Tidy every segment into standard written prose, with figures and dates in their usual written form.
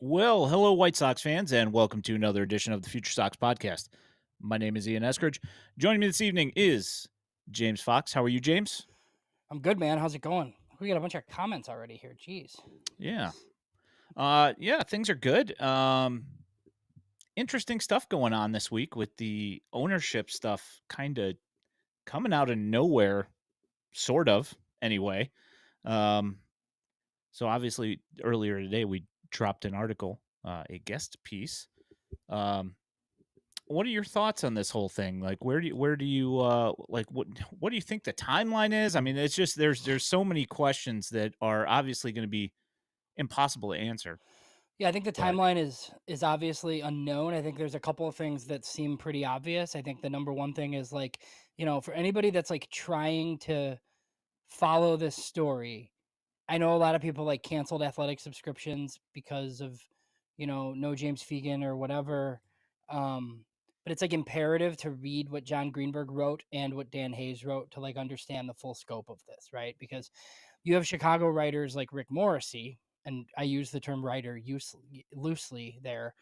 Well, hello, White Sox fans, and welcome to another edition of the FutureSox podcast. My name is Ian Eskridge. Joining me this evening is James Fox. How are you, James? I'm good, man. How's it going? We got a bunch of comments already here. Jeez. Yeah. Yeah, things are good. Interesting stuff going on this week with the ownership stuff kind of coming out of nowhere, sort of, anyway. Um, so obviously earlier today we dropped an article, a guest piece. Um, what are your thoughts on this whole thing? Like, where do you like what do you think the timeline is? I mean, it's just there's so many questions that are obviously going to be impossible to answer. Yeah, I think the But timeline is obviously unknown. I think there's a couple of things that seem pretty obvious. I think the number one thing is like, for anybody that's like trying to follow this story, I know a lot of people like canceled athletic subscriptions because of, no James Fegan or whatever. But it's like imperative to read what John Greenberg wrote and what Dan Hayes wrote to like understand the full scope of this, right? Because you have Chicago writers like Rick Morrissey, and I use the term writer loosely there,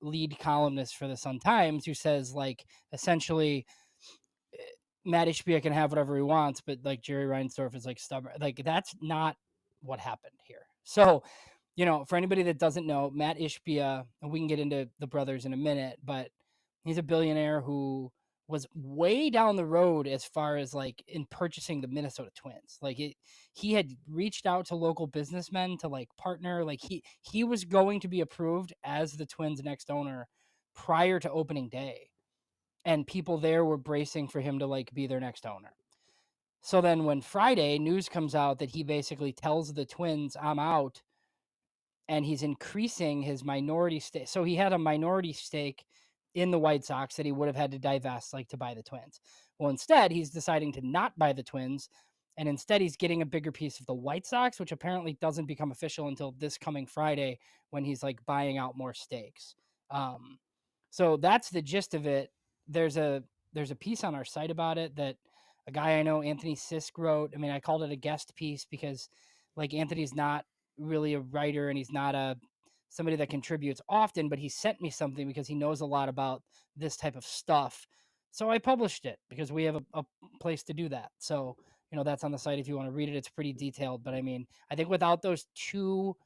lead columnist for the Sun Times, who says like essentially Matt Ishbia can have whatever he wants, but like Jerry Reinsdorf is like stubborn. Like that's not what happened here. So, for anybody that doesn't know, Matt Ishbia, and we can get into the brothers in a minute, but he's a billionaire who was way down the road as far as like in purchasing the Minnesota Twins. He had reached out to local businessmen to like partner. Like he was going to be approved as the Twins' next owner prior to opening day, and people there were bracing for him to like be their next owner. So then when Friday news comes out that he basically tells the Twins, I'm out, and he's increasing his minority stake. So he had a minority stake in the White Sox that he would have had to divest like to buy the Twins. Well, instead, he's deciding to not buy the Twins. And instead, he's getting a bigger piece of the White Sox, which apparently doesn't become official until this coming Friday when he's like buying out more stakes. Um, so that's the gist of it. There's a piece on our site about it that a guy I know, Anthony Sisk, wrote. I mean, I called it a guest piece because like Anthony's not really a writer and he's not a somebody that contributes often, but he sent me something because he knows a lot about this type of stuff. So I published it because we have a place to do that. So, that's on the site if you want to read it. It's pretty detailed, but I mean, I think without those two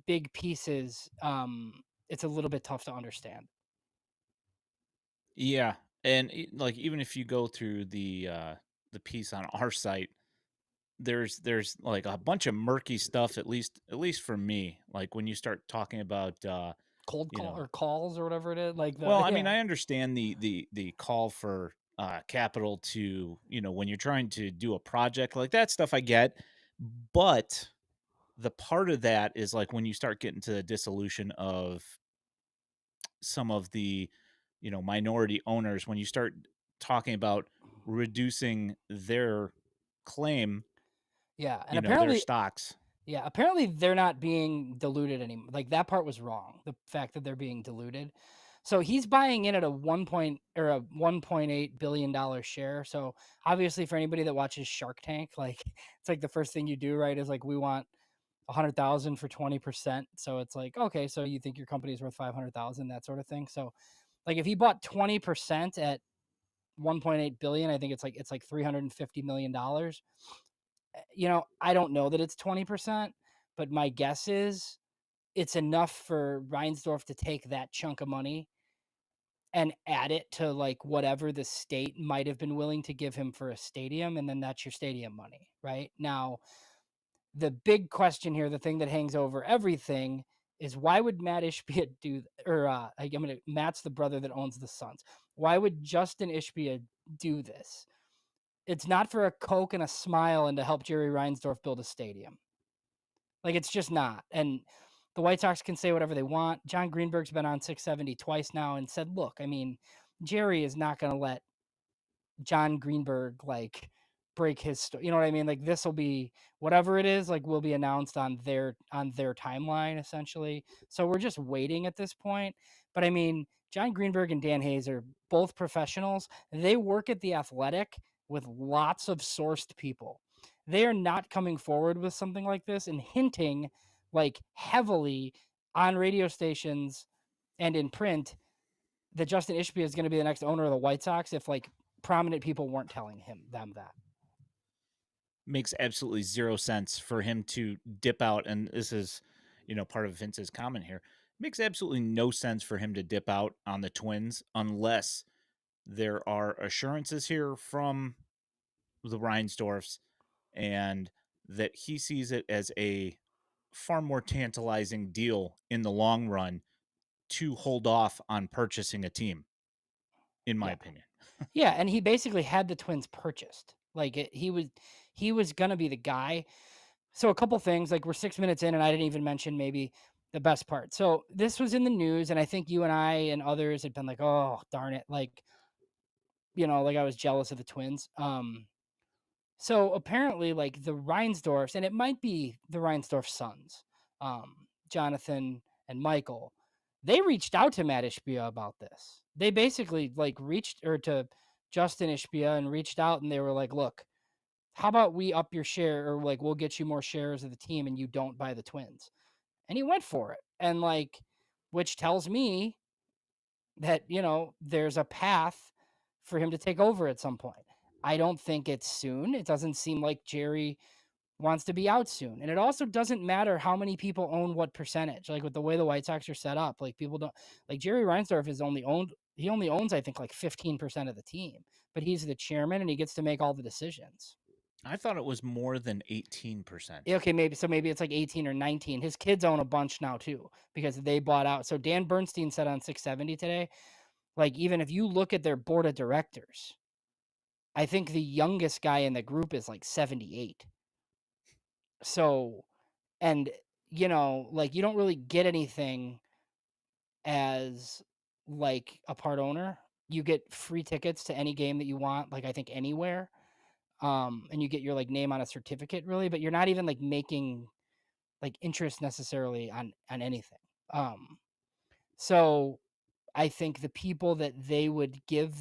big pieces, it's a little bit tough to understand. yeah, and like even if you go through the piece on our site, there's like a bunch of murky stuff. At least for me, like when you start talking about Cold you call know or calls or whatever it is, like Well, the I mean, yeah. I understand the call for capital to, when you're trying to do a project like that stuff I get, but the part of that is like when you start getting to the dissolution of some of the, minority owners, when you start talking about reducing their claim, Yeah, and their apparently stocks. yeah, apparently they're not being diluted anymore. Like that part was wrong. The fact that they're being diluted. So he's buying in at a 1.8 billion dollar share. So obviously for anybody that watches Shark Tank, like it's like the first thing you do, right? Is like we want 100,000 for 20%. So it's like, okay, so you think your company is worth 500,000, that sort of thing. So like if he bought 20% at 1.8 billion, I think it's like $350 million. I don't know that it's 20%, but my guess is it's enough for Reinsdorf to take that chunk of money and add it to like whatever the state might have been willing to give him for a stadium. And then that's your stadium money, right? Now, the big question here, the thing that hangs over everything is why would Matt Ishbia do, or Matt's the brother that owns the Suns. Why would Justin Ishbia do this? It's not for a Coke and a smile and to help Jerry Reinsdorf build a stadium. Like it's just not. And the White Sox can say whatever they want. John Greenberg's been on 670 twice now and said, look, I mean, Jerry is not going to let John Greenberg like break his you know what I mean? Like this will be whatever it is, like will be announced on their timeline essentially. So we're just waiting at this point. But I mean, John Greenberg and Dan Hayes are both professionals. They work at the Athletic with lots of sourced people. They are not coming forward with something like this and hinting like heavily on radio stations and in print that Justin Ishbia is going to be the next owner of the White Sox if like prominent people weren't telling them that. Makes absolutely 0 sense for him to dip out, and this is, part of Vince's comment here. Makes absolutely no sense for him to dip out on the Twins unless there are assurances here from the Reinsdorfs and that he sees it as a far more tantalizing deal in the long run to hold off on purchasing a team, in my Yeah. opinion. Yeah, and he basically had the Twins purchased. Like he was going to be the guy. So a couple things, like we're 6 minutes in and I didn't even mention maybe the best part. So this was in the news and I think you and I and others had been like, "Oh, darn it." Like, like I was jealous of the Twins. So apparently like the Reinsdorfs and it might be the Reinsdorf sons, Jonathan and Michael, they reached out to Matt Ishbia about this. They basically like reached or to Justin Ishbia and reached out and they were like, "Look, how about we up your share or like we'll get you more shares of the team and you don't buy the Twins." And he went for it. And like, which tells me that, there's a path for him to take over at some point. I don't think it's soon. It doesn't seem like Jerry wants to be out soon. And it also doesn't matter how many people own what percentage. Like with the way the White Sox are set up, like people don't like Jerry Reinsdorf is only owned he only owns I think like 15% of the team, but he's the chairman and he gets to make all the decisions. I thought it was more than 18%. Yeah, okay, maybe it's like 18 or 19. His kids own a bunch now too because they bought out. So Dan Bernstein said on 670 today, like even if you look at their board of directors, I think the youngest guy in the group is like 78. So, and like you don't really get anything as like a part owner. You get free tickets to any game that you want, like I think anywhere. And you get your like name on a certificate really, but you're not even like making like interest necessarily on anything. Um, so I think the people that they would give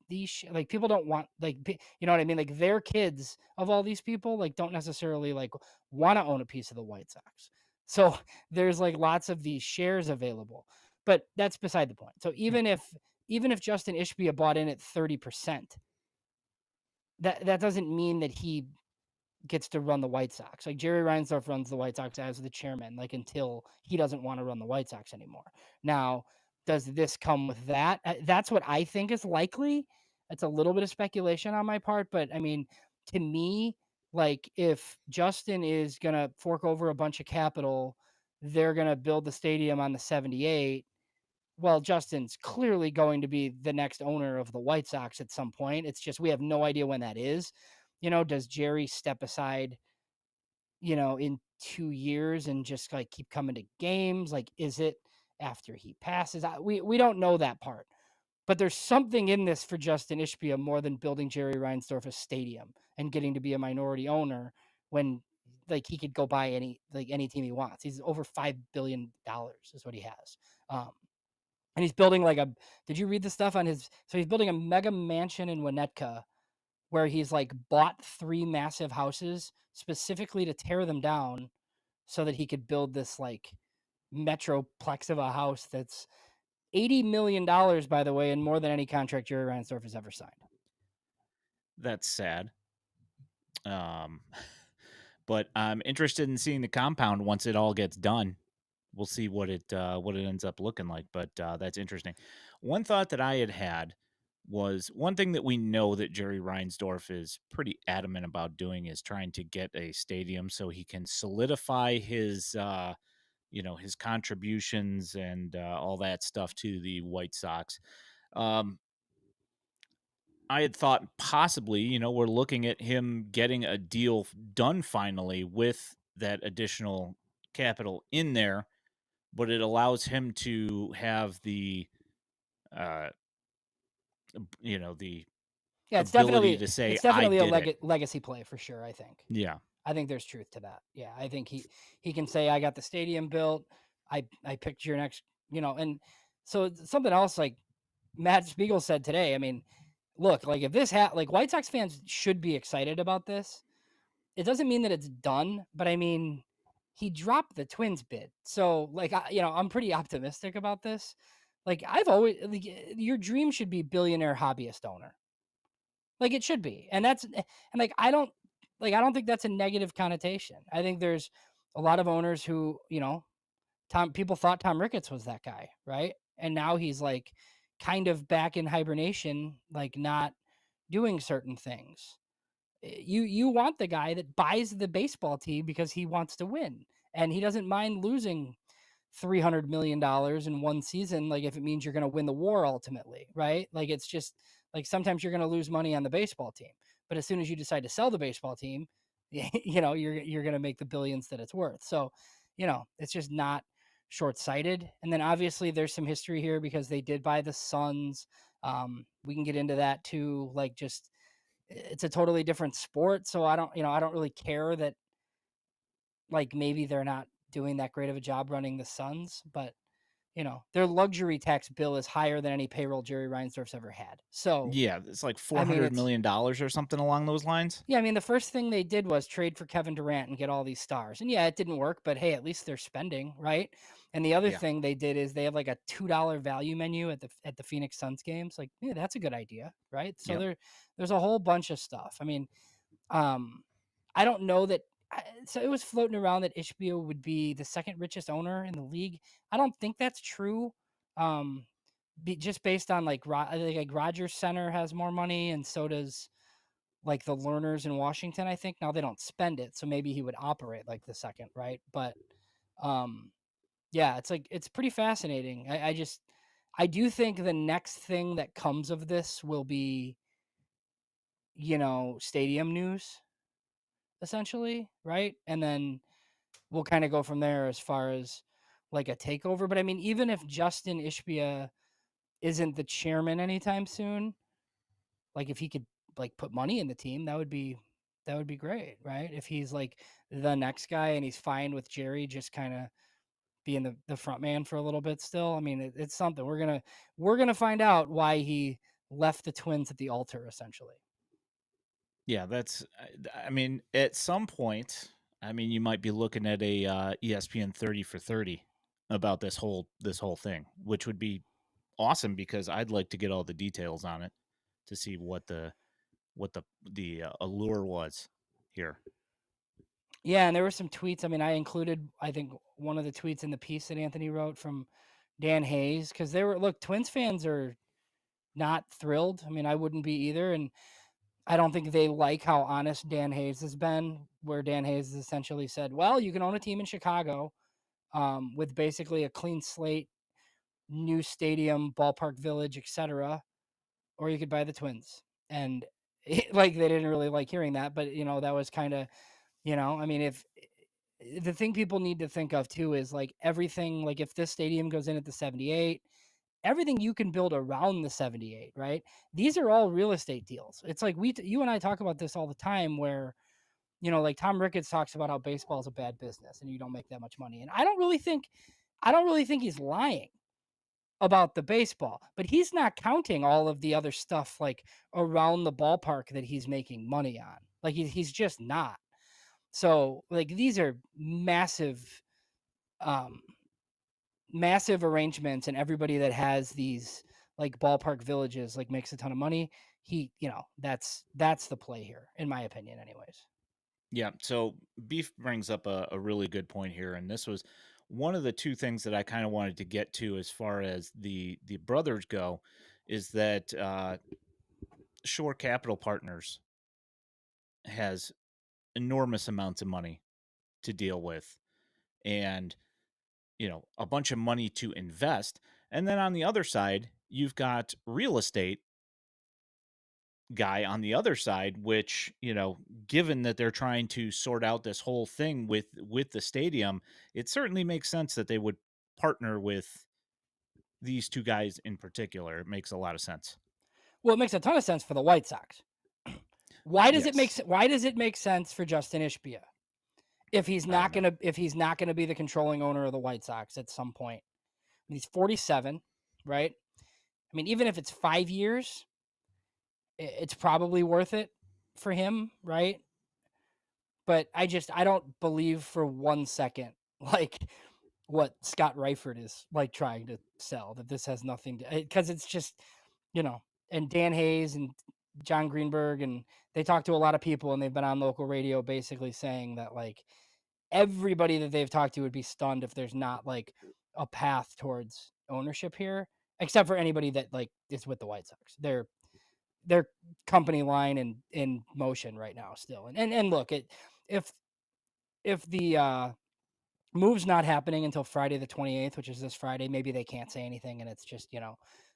these like people don't want like you know what I mean, like their kids of all these people like don't necessarily like want to own a piece of the White Sox. So there's like lots of these shares available, but that's beside the point. So Hmm. even if Justin Ishbia bought in at 30%, that doesn't mean that he gets to run the White Sox. Like Jerry Reinsdorf runs the White Sox as the chairman, like until he doesn't want to run the White Sox anymore. Now, does this come with that? That's what I think is likely. It's a little bit of speculation on my part, but I mean, to me, like if Justin is gonna fork over a bunch of capital, they're gonna build the stadium on the 78. Well, Justin's clearly going to be the next owner of the White Sox at some point. It's just we have no idea when that is. Does Jerry step aside, in 2 years and just like keep coming to games? Like, is it after he passes? We don't know that part. But there's something in this for Justin Ishbia more than building Jerry Reinsdorf a stadium and getting to be a minority owner when like he could go buy any team he wants. He's over $5 billion is what he has. Um, and he's building like a did you read the stuff on his so he's building a mega mansion in Winnetka where he's like bought 3 massive houses specifically to tear them down so that he could build this like metroplex of a house that's $80 million, by the way, and more than any contract Jerry Reinsdorf has ever signed. That's sad. Um, but I'm interested in seeing the compound once it all gets done. We'll see what it ends up looking like, but that's interesting. One thought that I had was one thing that we know that Jerry Reinsdorf is pretty adamant about doing is trying to get a stadium so he can solidify his contributions and all that stuff to the White Sox. Um, I had thought possibly, we're looking at him getting a deal done finally with that additional capital in there, but it allows him to have uh, the Yeah, it's ability definitely to say, it's I definitely a did it. legacy play for sure, I think. Yeah. I think there's truth to that. Yeah, I think he can say I got the stadium built. I picked your next, and so something else like Matt Spiegel said today. I mean, look, like if this like White Sox fans should be excited about this. It doesn't mean that it's done, but I mean, he dropped the Twins bid. So like I'm pretty optimistic about this. Like I've always like, your dream should be billionaire hobbyist owner. Like it should be. And like I don't think that's a negative connotation. I think there's a lot of owners who, Tom people thought Tom Ricketts was that guy, right? And now he's like kind of back in hibernation, like not doing certain things. You want the guy that buys the baseball team because he wants to win and he doesn't mind losing $300 million in one season, like if it means you're going to win the war ultimately, right? Like it's just like sometimes you're going to lose money on the baseball team, but as soon as you decide to sell the baseball team, you're going to make the billions that it's worth. So, it's just not short-sighted. And then obviously there's some history here because they did buy the Suns. We can get into that too. Like just it's a totally different sport, so I don't really care that like maybe they're not doing that great of a job running the Suns, but their luxury tax bill is higher than any payroll Jerry Reinsdorf's ever had. So, Yeah, it's like I mean, $400 million or something along those lines. yeah, I mean, the first thing they did was trade for Kevin Durant and get all these stars. And yeah, it didn't work, but hey, at least they're spending, right? And the other Yeah. thing they did is they have like a $2 value menu at the Phoenix Suns games. Like, yeah, that's a good idea, right? So Yep. there's a whole bunch of stuff. I mean, um, I don't know that. So it was floating around that Ishbia would be the second richest owner in the league. I don't think that's true. Um, just based on like, I think like Rogers Center has more money, and so does like the learners in Washington. I think now they don't spend it, so maybe he would operate like the second, right? But um, yeah, it's like it's pretty fascinating. I do think the next thing that comes of this will be stadium news essentially, right? And then we'll kind of go from there as far as like a takeover. But I mean, even if Justin Ishbia isn't the chairman anytime soon, like if he could like put money in the team, that would be great, right? If he's like the next guy and he's fine with Jerry just kind of being the front man for a little bit still. I mean, it's something we're gonna find out why he left the Twins at the altar essentially. Yeah, I mean, at some point, I mean, you might be looking at a ESPN 30 for 30 about this whole thing, which would be awesome because I'd like to get all the details on it to see what the allure was here. Yeah, and there were some tweets. I mean, I included, I think, one of the tweets in the piece that Anthony wrote from Dan Hayes because Twins fans are not thrilled. I mean, I wouldn't be either. And I don't think they like how honest Dan Hayes has been, where Dan Hayes has essentially said, well, you can own a team in Chicago with basically a clean slate, new stadium, ballpark village, etc., or you could buy the Twins. And like they didn't really like hearing that, but that was kind of, I mean, if the thing people need to think of too is like everything, like if this stadium goes in at the 78, everything you can build around the 78, right? These are all real estate deals. It's like you and I talk about this all the time where, like Tom Ricketts talks about how baseball is a bad business and you don't make that much money. And I don't really think he's lying about the baseball, but he's not counting all of the other stuff like around the ballpark that he's making money on. Like he's just not. So like these are um massive arrangements, and everybody that has these like ballpark villages like makes a ton of money. That's the play here, in my opinion, anyways. Yeah, so Beef brings up a really good point here, and this was one of the two things that I kind of wanted to get to as far as the brothers go, is that Shore Capital Partners has enormous amounts of money to deal with, and a bunch of money to invest, and then on the other side, you've got real estate guy on the other side, which given that they're trying to sort out this whole thing with the stadium, it certainly makes sense that they would partner with these two guys in particular. It makes a lot of sense. Well, it makes a ton of sense for the White Sox. Yes. Why does it make sense for Justin Ishbia if he's I not don't know. gonna be the controlling owner of the White Sox at some point? I mean, he's 47, right? I mean, even if it's 5 years, it's probably worth it for him, right? but I don't believe for 1 second, like, what Scott Reifert is, like, trying to sell, that this has nothing to, because it's just, you know, and Dan Hayes and John Greenberg, and they talk to a lot of people, and they've been on local radio basically saying that, like, everybody that they've talked to would be stunned if there's not, like, a path towards ownership here, except for anybody that, like, is with the White Sox. Their company line and in motion right now still. And look, if if the move's not happening until Friday the 28th, which is this Friday, maybe they can't say anything and it's just,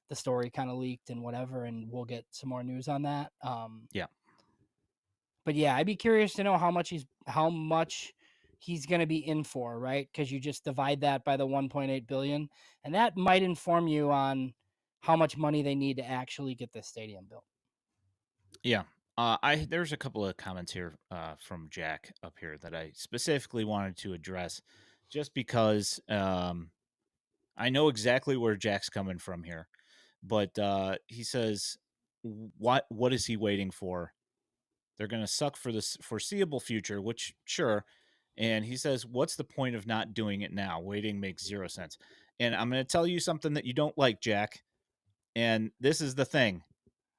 the story kind of leaked and whatever, and we'll get some more news on that. Yeah. But yeah, I'd be curious to know how much he's going to be in for, right? Because you just divide that by the 1.8 billion, and that might inform you on how much money they need to actually get this stadium built. Yeah. I There's a couple of comments here from Jack up here that I specifically wanted to address, just because I know exactly where Jack's coming from here. But he says, What is he waiting for? They're going to suck for this foreseeable future." Which, sure. And he says, "What's the point of not doing it now? Waiting makes zero sense." And I'm going to tell you something that you don't like, Jack. And this is the thing,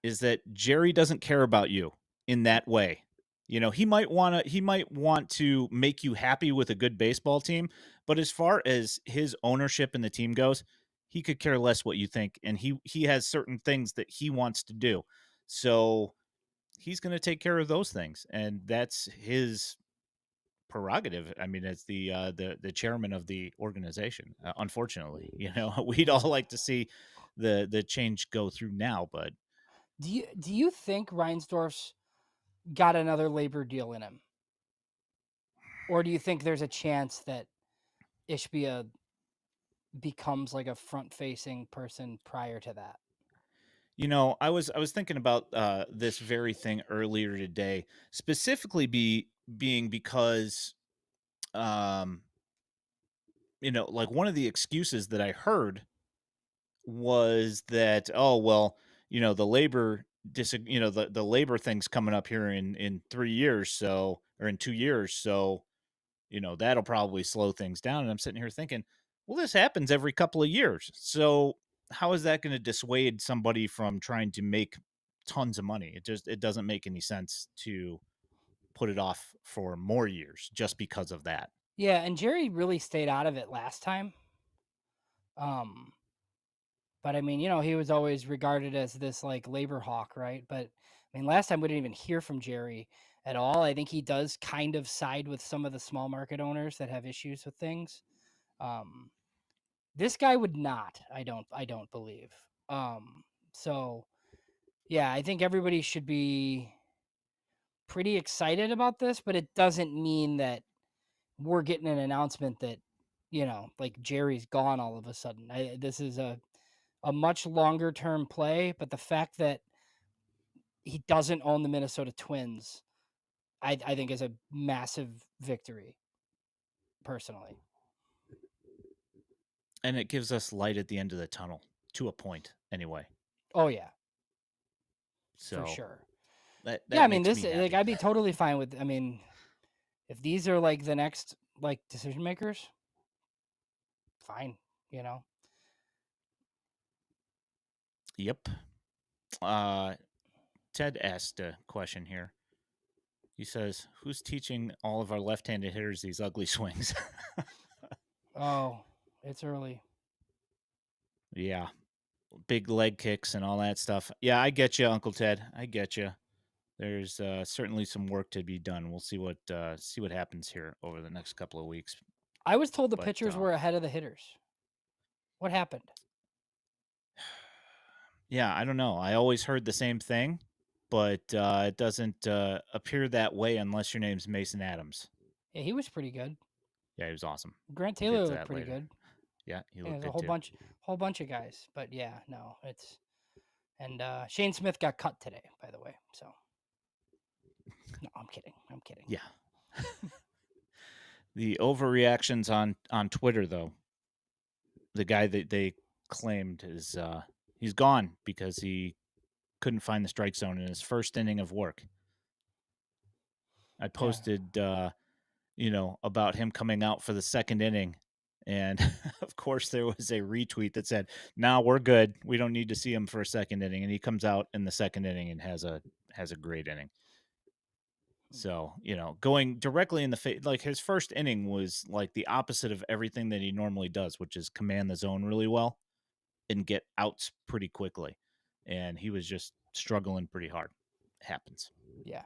is that Jerry doesn't care about you in that way. He might want to make you happy with a good baseball team, but as far as his ownership in the team goes, he could care less what you think, and he has certain things that he wants to do. So he's going to take care of those things, and that's his prerogative. I mean, it's the chairman of the organization. Unfortunately, we'd all Yeah. like to see the change go through now, but Do you think Reinsdorf's got another labor deal in him, or do you think there's a chance that Ishbia becomes like a front-facing person prior to that? I was thinking about this very thing earlier today, specifically being because um, like one of the excuses that I heard was that, oh well, the labor the labor thing's coming up here in 3 years, so, or in 2 years, so that'll probably slow things down. And I'm sitting here thinking, well, this happens every couple of years. So how is that going to dissuade somebody from trying to make tons of money? It doesn't make any sense to put it off for more years just because of that. Yeah, and Jerry really stayed out of it last time. Um, but I mean, he was always regarded as this like labor hawk, right? But I mean, last time we didn't even hear from Jerry at all. I think he does kind of side with some of the small market owners that have issues with things. Um, this guy would not. I don't believe. So yeah, I think everybody should be pretty excited about this, but it doesn't mean that we're getting an announcement that, like Jerry's gone all of a sudden. This is a much longer term play, but the fact that he doesn't own the Minnesota Twins, I think is a massive victory, personally. And it gives us light at the end of the tunnel, to a point anyway. Oh yeah, for So sure. that Yeah, I that mean, makes this me like happy. I'd be totally fine with. I mean, if these are like the next like decision makers, fine. You know, Yep. uh Ted asked a question here. He says, "Who's teaching all of our left-handed hitters these ugly swings?" oh, it's early. Yeah, big leg kicks and all that stuff. Yeah, I get you, Uncle Ted. I get you. There's certainly some work to be done. We'll see what happens here over the next couple of weeks. I was told the But pitchers were ahead of the hitters. What happened? yeah, I don't know. I always heard the same thing, but it doesn't appear that way unless your name's Mason Adams. Yeah, he was pretty good. Yeah, he was awesome. Grant We'll get Taylor to looked that pretty later. good. Yeah, he Yeah, looked there's a good whole too. bunch of guys. But yeah, no, it's and Shane Smith got cut today, by the way. So no, I'm kidding. I'm kidding. Yeah. The overreactions on Twitter, though, the guy that they claimed is he's gone because he couldn't find the strike zone in his first inning of work. I Yeah. posted, about him coming out for the second inning. And of course, there was a retweet that said, "Nah, we're good. We don't need to see him for a second inning." And he comes out in the second inning and has a great inning. So, going directly in the face, like his first inning was like the opposite of everything that he normally does, which is command the zone really well and get outs pretty quickly. And he was just struggling pretty hard. Happens. Yeah.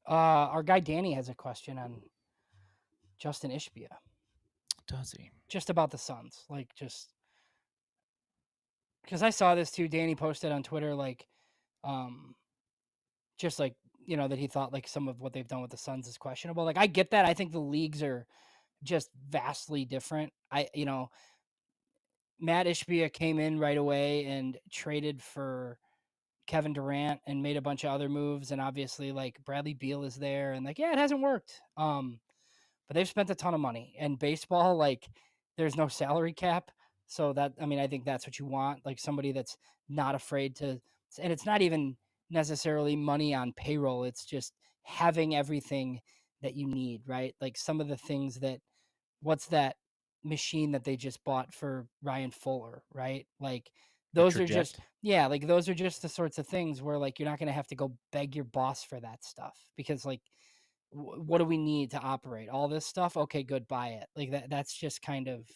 Our guy Danny has a question on Justin Ishbia, Does he? just about the Suns. Like, just because I saw this too. Danny posted on Twitter, like, um, just like, that he thought like some of what they've done with the Suns is questionable. Like, I get that. I think the leagues are just vastly different. Matt Ishbia came in right away and traded for Kevin Durant and made a bunch of other moves. And obviously, like, Bradley Beal is there, and like, yeah, it hasn't worked. But they've spent a ton of money. And baseball, like, there's no salary cap. So that, I mean, I think that's what you want, like somebody that's not afraid to, and it's not even necessarily money on payroll. It's just having everything that you need, right? Like some of the things that, what's that machine that they just bought for Ryan Fuller, right? Like The those are just, traject. yeah, like those are just the sorts of things where like you're not going to have to go beg your boss for that stuff because like what do we need to operate all this stuff? Okay, good, buy it. Like that's just kind of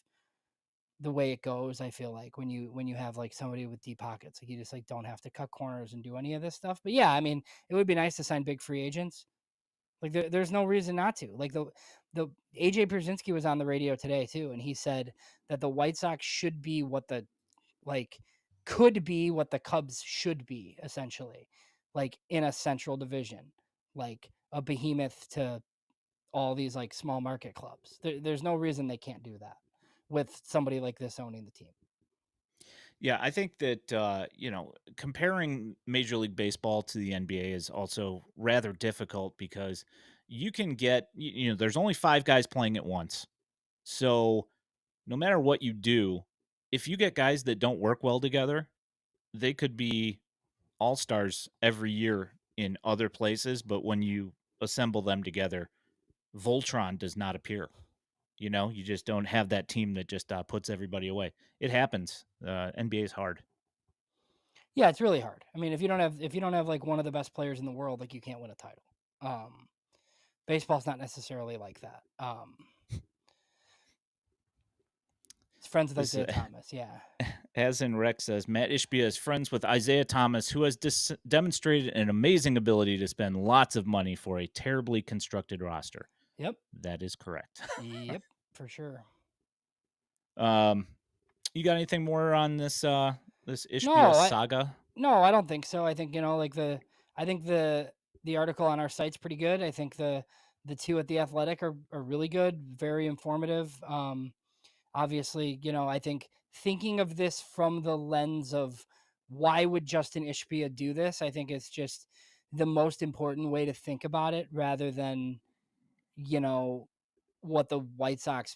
the way it goes. I feel like when you have like somebody with deep pockets, like you just like don't have to cut corners and do any of this stuff. But yeah, I mean, it would be nice to sign big free agents. Like there's no reason not to. Like the AJ Pierzynski was on the radio today too, and he said that the White Sox should be what the like could be what the Cubs should be essentially, like in a central division, like a behemoth to all these like small market clubs. There's no reason they can't do that with somebody like this owning the team. Yeah, I think that comparing Major League Baseball to the NBA is also rather difficult because you can get there's only 5 guys playing at once. So no matter what you do, if you get guys that don't work well together, they could be all-stars every year in other places, but when you assemble them together, Voltron does not appear. You just don't have that team that just puts everybody away. It happens. NBA is hard. Yeah, it's really hard. I mean, if you don't have like one of the best players in the world, like you can't win a title. Um, Baseball's not necessarily like that. It's friends with This Isaiah Thomas. Yeah. as in Rex says, Matt Ishbia is friends with Isaiah Thomas, who has demonstrated an amazing ability to spend lots of money for a terribly constructed roster. Yep. That is correct. Yep. For sure. um, you got anything more on this Ishbia No, saga? I don't think so. I think I think the article on our site's pretty good. I think the two at the Athletic are really good, very informative. Obviously, I think thinking of this from the lens of why would Justin Ishbia do this, I think it's just the most important way to think about it rather than, you know, what the White Sox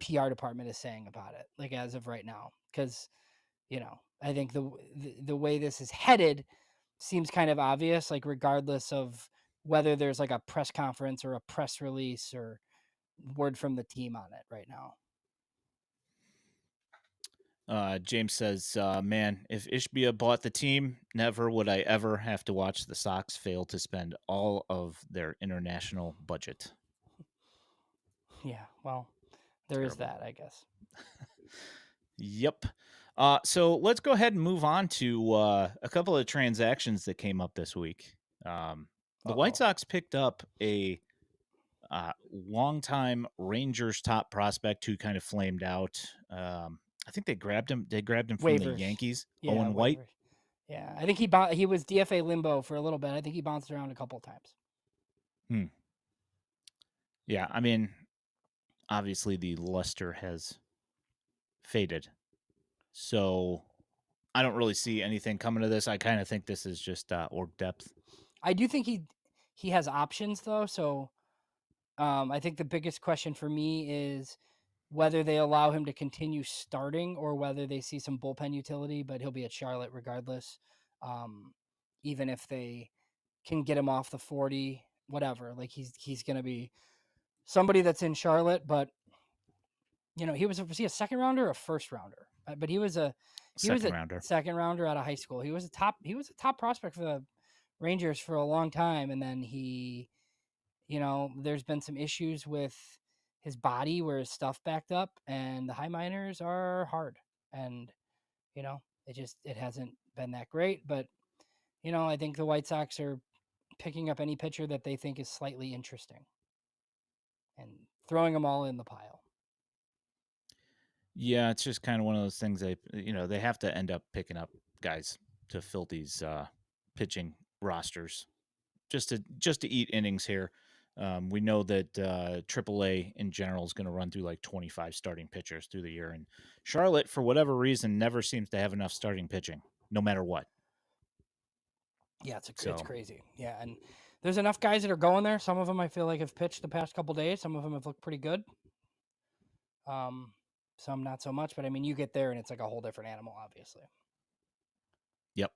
PR department is saying about it, like as of right now. Because, I think the way this is headed seems kind of obvious, like regardless of whether there's like a press conference or a press release or word from the team on it right now. James says, man, if Ishbia bought the team, never would I ever have to watch the Sox fail to spend all of their international budget. Yeah, well, there is Terrible. that, I guess. Yep. So let's go ahead and move on to a couple of transactions that came up this week. The White Uh-oh. Sox picked up a longtime Rangers top prospect who kind of flamed out. I think they grabbed him. They grabbed him from the Waivers. Yankees. Yeah, Owen White. waivers. Yeah, I think he was DFA limbo for a little bit. I think he bounced around a couple of times. Hmm. Yeah, I mean, obviously the luster has faded, so I don't really see anything coming to this. I kind of think this is just org depth. I do think he has options though, so I think the biggest question for me is whether they allow him to continue starting or whether they see some bullpen utility, but he'll be at Charlotte regardless. Um, Even if they can get him off the 40. whatever. Like he's going to be somebody that's in Charlotte, but was he a second rounder or a first rounder? But he was Second a rounder. second rounder out of high school. He was a top prospect for the Rangers for a long time, and then there's been some issues with his body where his stuff backed up, and the high minors are hard, and it hasn't been that great. But I think the White Sox are picking up any pitcher that they think is slightly interesting and throwing them all in the pile. Yeah, it's just kind of one of those things they have to end up picking up guys to fill these pitching rosters just to eat innings here. We know that AAA in general is going to run through like 25 starting pitchers through the year, and Charlotte, for whatever reason, never seems to have enough starting pitching, no matter what. Yeah, it's So, crazy. Yeah, and there's enough guys that are going there. Some of them I feel like have pitched the past couple days. Some of them have looked pretty good. Um, some not so much. But I mean, you get there and it's like a whole different animal, obviously. yep.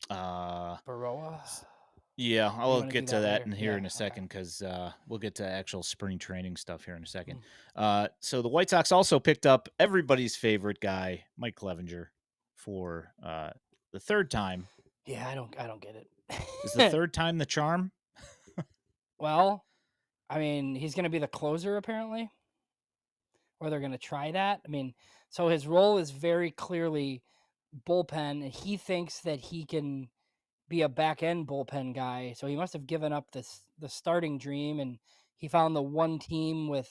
Uh, Baroa. yeah, Or you I'll want to do get to that that later? in here Yeah. in a Okay. second because we'll get to actual spring training stuff here in a second. Mm. So the White Sox also picked up everybody's favorite guy, Mike Clevenger, for the third time. Yeah, I don't get Is the it. third time the charm? Well, I mean, he's going to be the closer apparently, or they're going to try that. I mean, so his role is very clearly bullpen, and he thinks that he can be a back end bullpen guy. So he must have given up the starting dream, and he found the one team with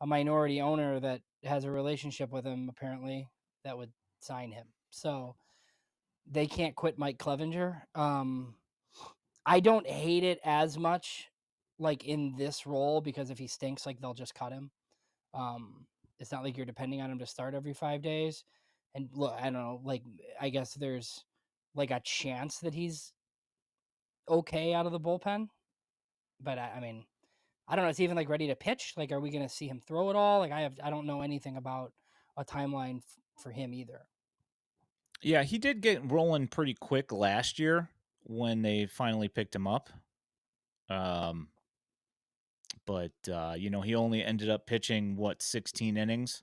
a minority owner that has a relationship with him apparently that would sign him. So they can't quit Mike Clevenger. I don't hate it as much like in this role because if he stinks, like they'll just cut him. Um, it's not like you're depending on him to start every 5 days. And look, I don't know, like I guess there's like a chance that he's okay out of the bullpen. But I mean, I don't know. Is he even like ready to pitch? Like, are we going to see him throw it all? Like, I don't know anything about a timeline for him either. Yeah, he did get rolling pretty quick last year when they finally picked him up. Um, but he only ended up pitching 16 innings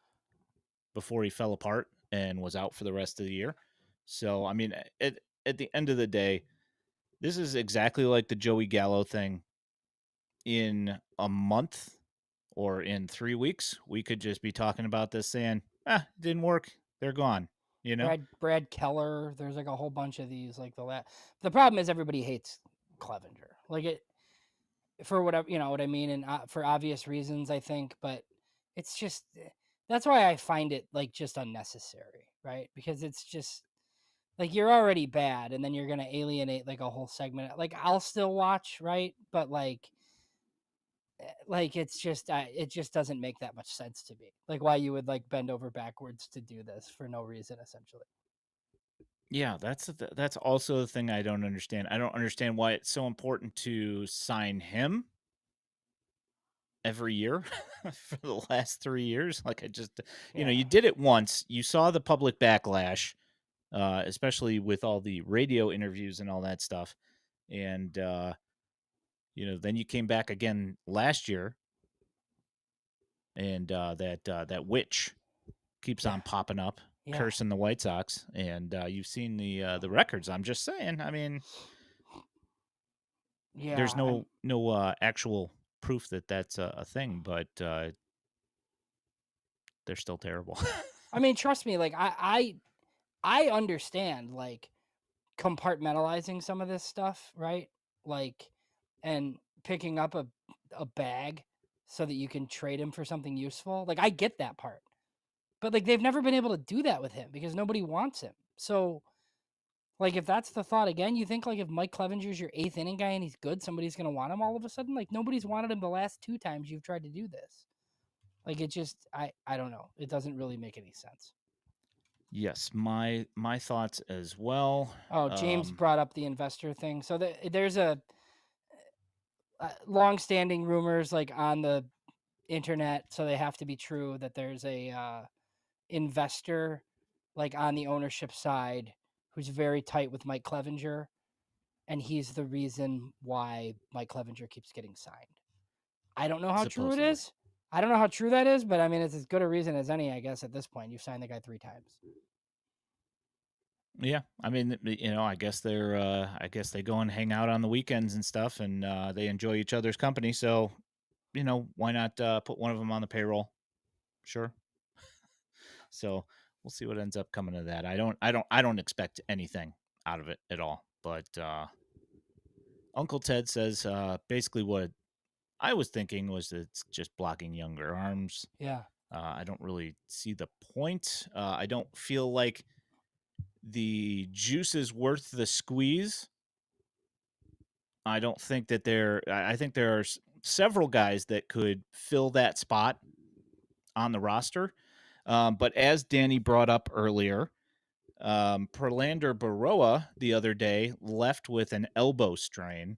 before he fell apart and was out for the rest of the year. So, I mean, at the end of the day, this is exactly like the Joey Gallo thing. In a month or in 3 weeks, we could just be talking about this saying, didn't work. They're gone, you know? Brad Keller. There's like a whole bunch of these. Like the problem is everybody hates Clevenger. Like it for whatever what I mean, and for obvious reasons, I think. But it's just that's why I find it like just unnecessary, right? Because it's just like you're already bad, and then you're gonna alienate like a whole segment. Like I'll still watch, right? But it just doesn't make that much sense to me. Like why you would like bend over backwards to do this for no reason, essentially. Yeah, that's also the thing I don't understand. I don't understand why it's so important to sign him every year for the last 3 years. Like I just Yeah. you did it once. You saw the public backlash, especially with all the radio interviews and all that stuff. And then you came back again last year and that witch keeps Yeah. on popping up, Yeah. cursing the White Sox, and you've seen the records. I'm just saying. I mean, there's Yeah. no actual proof that that's a thing, but they're still terrible. I mean, trust me, like I understand like compartmentalizing some of this stuff, right? Like and picking up a bag so that you can trade him for something useful. Like I get that part. But like they've never been able to do that with him because nobody wants him. So like if that's the thought again, you think like if Mike Clevenger's your eighth inning guy and he's good, somebody's gonna want him all of a sudden? Like nobody's wanted him the last two times you've tried to do this. Like it just I don't know. It doesn't really make any sense. Yes, my thoughts as well. Oh, James brought up the investor thing. So there's a long-standing rumors like on the internet, so they have to be true that there's a investor like on the ownership side who's very tight with Mike Clevenger, and he's the reason why Mike Clevenger keeps getting signed. I don't know how true it Supposedly. is. I don't know how true that is, but I mean, it's as good a reason as any, I guess, at this point. You've signed the guy 3 times. Yeah, I mean, I guess they go and hang out on the weekends and stuff, and they enjoy each other's company. So, why not put one of them on the payroll? Sure. So we'll see what ends up coming of that. I don't expect anything out of it at all. But Uncle Ted says basically what I was thinking was that it's just blocking younger arms. Yeah. I don't really see the point. I don't feel like the juice is worth the squeeze. I don't think that I think there are several guys that could fill that spot on the roster. But as Danny brought up earlier, Perlander Baroa the other day left with an elbow strain.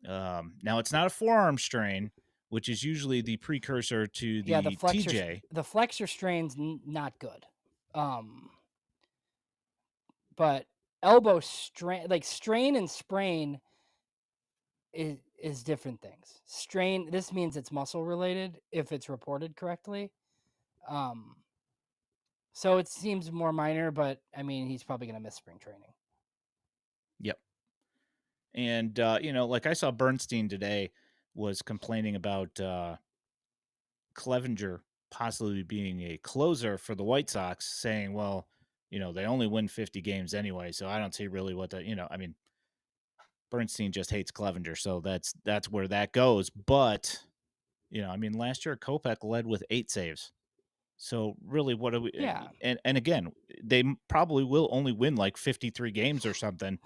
Now it's not a forearm strain, which is usually the precursor to Yeah, the TJ. the flexor strain's not good. But elbow strain, like strain and sprain is different things. Strain, this means it's muscle related if it's reported correctly. Um so it seems more minor, but I mean, he's probably going to miss spring training. Yep. And like I saw Bernstein today was complaining about Clevenger possibly being a closer for the White Sox, saying, "Well, they only win 50 games anyway, so I don't see really what I mean, Bernstein just hates Clevenger, so that's where that goes. But I mean, last year Kopech led with 8 saves. So really, what are we? Yeah, And again, they probably will only win like 53 games or something.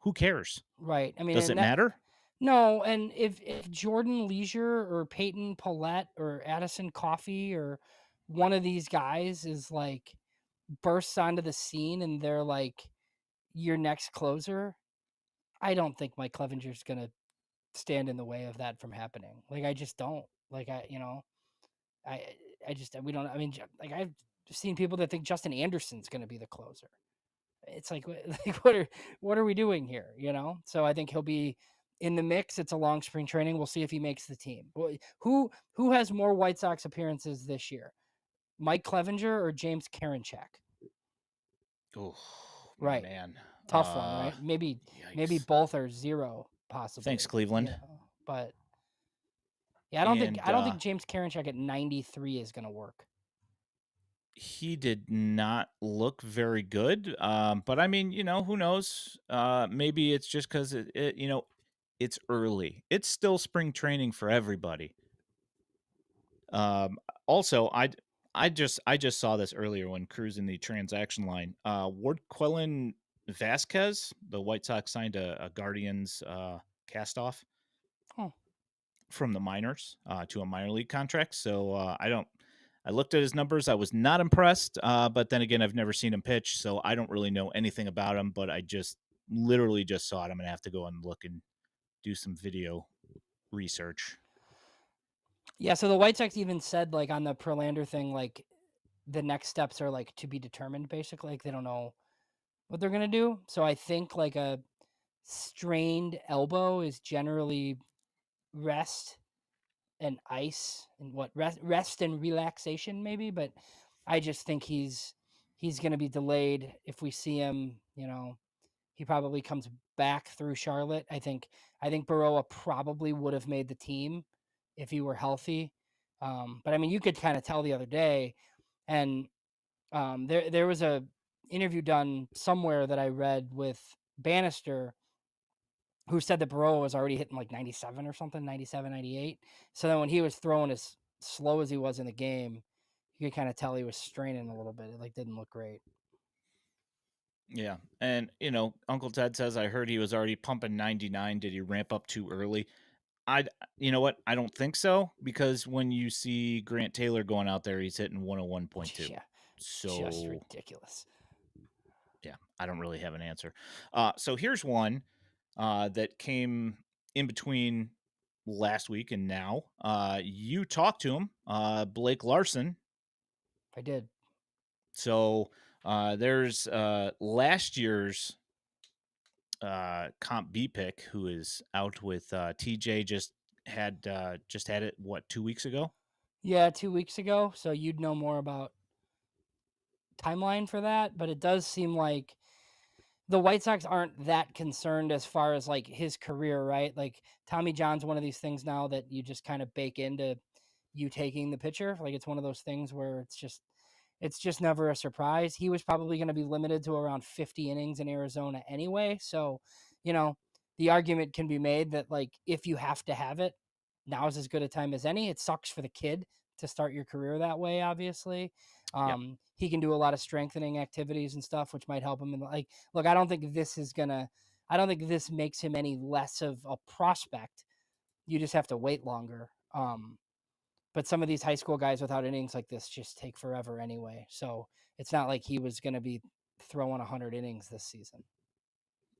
Who cares? right. I mean, Does it and that matter? no, and if Jordan Leisure or Peyton Paulette or Addison Coffee or one of these guys is like bursts onto the scene and they're like your next closer, I don't think Mike Clevenger's gonna stand in the way of that from happening. Like I just don't. Like I I just we don't. I mean, like I've seen people that think Justin Anderson's gonna be the closer. It's like like what are we doing here? So I think he'll be in the mix. It's a long spring training. We'll see if he makes the team. Who has more White Sox appearances this year? Mike Clevenger or James Karinchak? Oh Right. man. Tough one, right? Maybe Yikes. both are zero Thanks, possibly, Cleveland. but yeah, And I don't think James Karinchak at 93 is going to work. he did not look very good. But I mean, who knows? Maybe it's just because it's early. It's still spring training for everybody. Um, Also, I just saw this earlier when cruising the transaction line. Ward Quellen Vasquez, the White Sox signed a Guardians cast off Oh. from the minors to a minor league contract. So I looked at his numbers. I was not impressed. But then again, I've never seen him pitch, so I don't really know anything about him. But I just literally just saw it. I'm gonna have to go and look and do some video research. Yeah, so the White Sox even said like on the Prolander thing, like the next steps are like to be determined basically. Like they don't know what they're gonna do. So I think like a strained elbow is generally rest and ice and what rest and relaxation maybe, but I just think he's gonna be delayed if we see him, he probably comes back through Charlotte. I think Baroa probably would have made the team if he were healthy. But I mean, you could kind of tell the other day, and there was a interview done somewhere that I read with Bannister, who said that Baroa was already hitting like 97 or something, 97, 98. So then when he was throwing as slow as he was in the game, you could kind of tell he was straining a little bit. It like didn't look great. Yeah. And, Uncle Ted says, I heard he was already pumping 99. Did he ramp up too early? You know what? I don't think so, because when you see Grant Taylor going out there, he's hitting 101.2. Yeah, just So, ridiculous. yeah, I don't really have an answer. So here's one that came in between last week and now. You talked to him, Blake Larson. I did. So there's last year's comp B pick who is out with TJ just had it what 2 weeks ago. Yeah, 2 weeks ago. So you'd know more about timeline for that, but it does seem like the White Sox aren't that concerned as far as like his career, right? Like Tommy John's one of these things now that you just kind of bake into you taking the pitcher. Like it's one of those things where it's just never a surprise. He was probably going to be limited to around 50 innings in Arizona anyway. So, you know, the argument can be made that like if you have to have it, now is as good a time as any. It sucks for the kid to start your career that way, obviously. Yep. He can do a lot of strengthening activities and stuff, which might help him. In like, look, I don't think I don't think this makes him any less of a prospect. You just have to wait longer. But some of these high school guys without innings like this just take forever anyway. So it's not like he was going to be throwing 100 innings this season.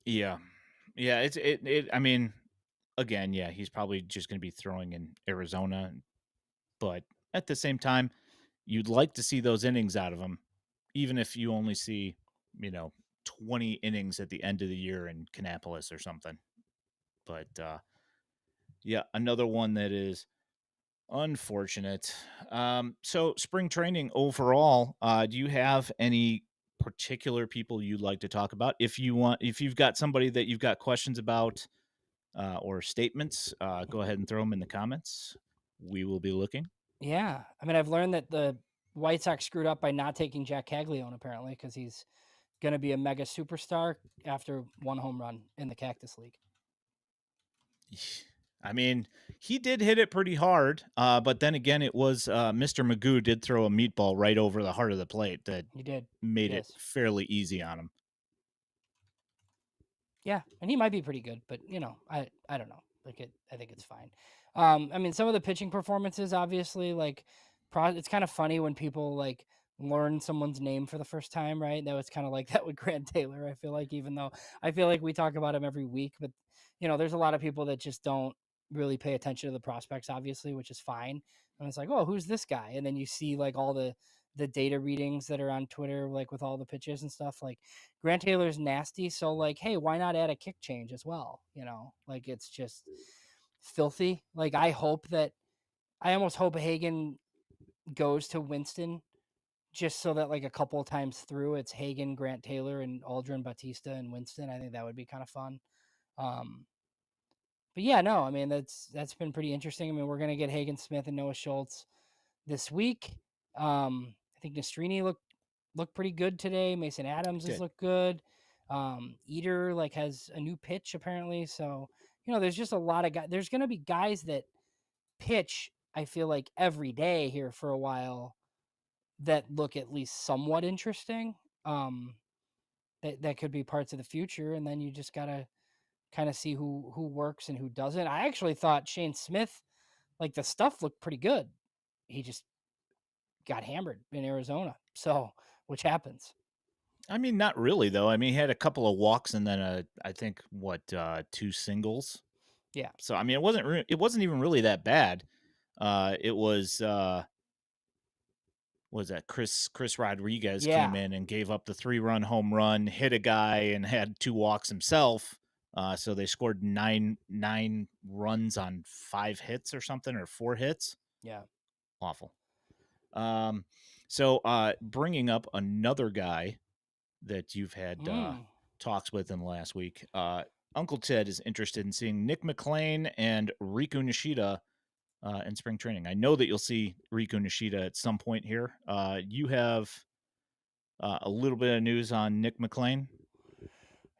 Yeah. Yeah, it I mean, again, yeah, he's probably just going to be throwing in Arizona, but at the same time, you'd like to see those innings out of him even if you only see, you know, 20 innings at the end of the year in Kannapolis or something. But yeah, another one that is unfortunate. So spring training overall, do you have any particular people you'd like to talk about? If you've got somebody that you've got questions about or statements, go ahead and throw them in the comments. We will be looking. Yeah. I mean, I've learned that the White Sox screwed up by not taking Jack Caglione apparently because he's going to be a mega superstar after one home run in the Cactus League. I mean, he did hit it pretty hard, but then again, it was Mr. Magoo did throw a meatball right over the heart of the plate that He did. made it Yes. fairly easy on him. Yeah, and he might be pretty good, but I don't know. I think it's fine. I mean, some of the pitching performances, obviously, like, it's kind of funny when people like learn someone's name for the first time, right? That was kind of like that with Grant Taylor. I feel like, even though I feel like we talk about him every week, but there's a lot of people that just don't really pay attention to the prospects, obviously, which is fine. And it's like, oh, who's this guy? And then you see like all the data readings that are on Twitter, like with all the pitches and stuff, like Grant Taylor's nasty, so like, hey, why not add a kick change as well? Like it's just filthy. Like I almost hope Hagen goes to Winston just so that like a couple of times through it's Hagen, Grant Taylor, and Aldrin Batista and Winston. I think that would be kind of fun. Um, but yeah, no, I mean that's been pretty interesting. I mean, we're gonna get Hagen Smith and Noah Schultz this week. I think Nastrini looked pretty good today. Mason Adams has Did looked good. Eater like has a new pitch apparently. So, there's just a lot of guys. There's going to be guys that pitch, I feel like every day here for a while that look at least somewhat interesting. Um, that could be parts of the future. And then you just got to kind of see who works and who doesn't. I actually thought Shane Smith, like the stuff looked pretty good. He just got hammered in Arizona. So, which happens. I mean, not really though. I mean, he had a couple of walks and then I think what two singles. Yeah. So I mean, it wasn't even really that bad. It was that Chris Rodriguez came Yeah. in and gave up the 3-run home run, hit a guy, and had 2 walks himself. So they scored nine runs on 5 hits or something, or 4 hits. Yeah. Awful. Um, so bringing up another guy that you've had Mm. talks with in the last week, Uncle Ted is interested in seeing Nick McLean and Riku Nishida in spring training. I know that you'll see Riku Nishida at some point here. You have a little bit of news on Nick McLean.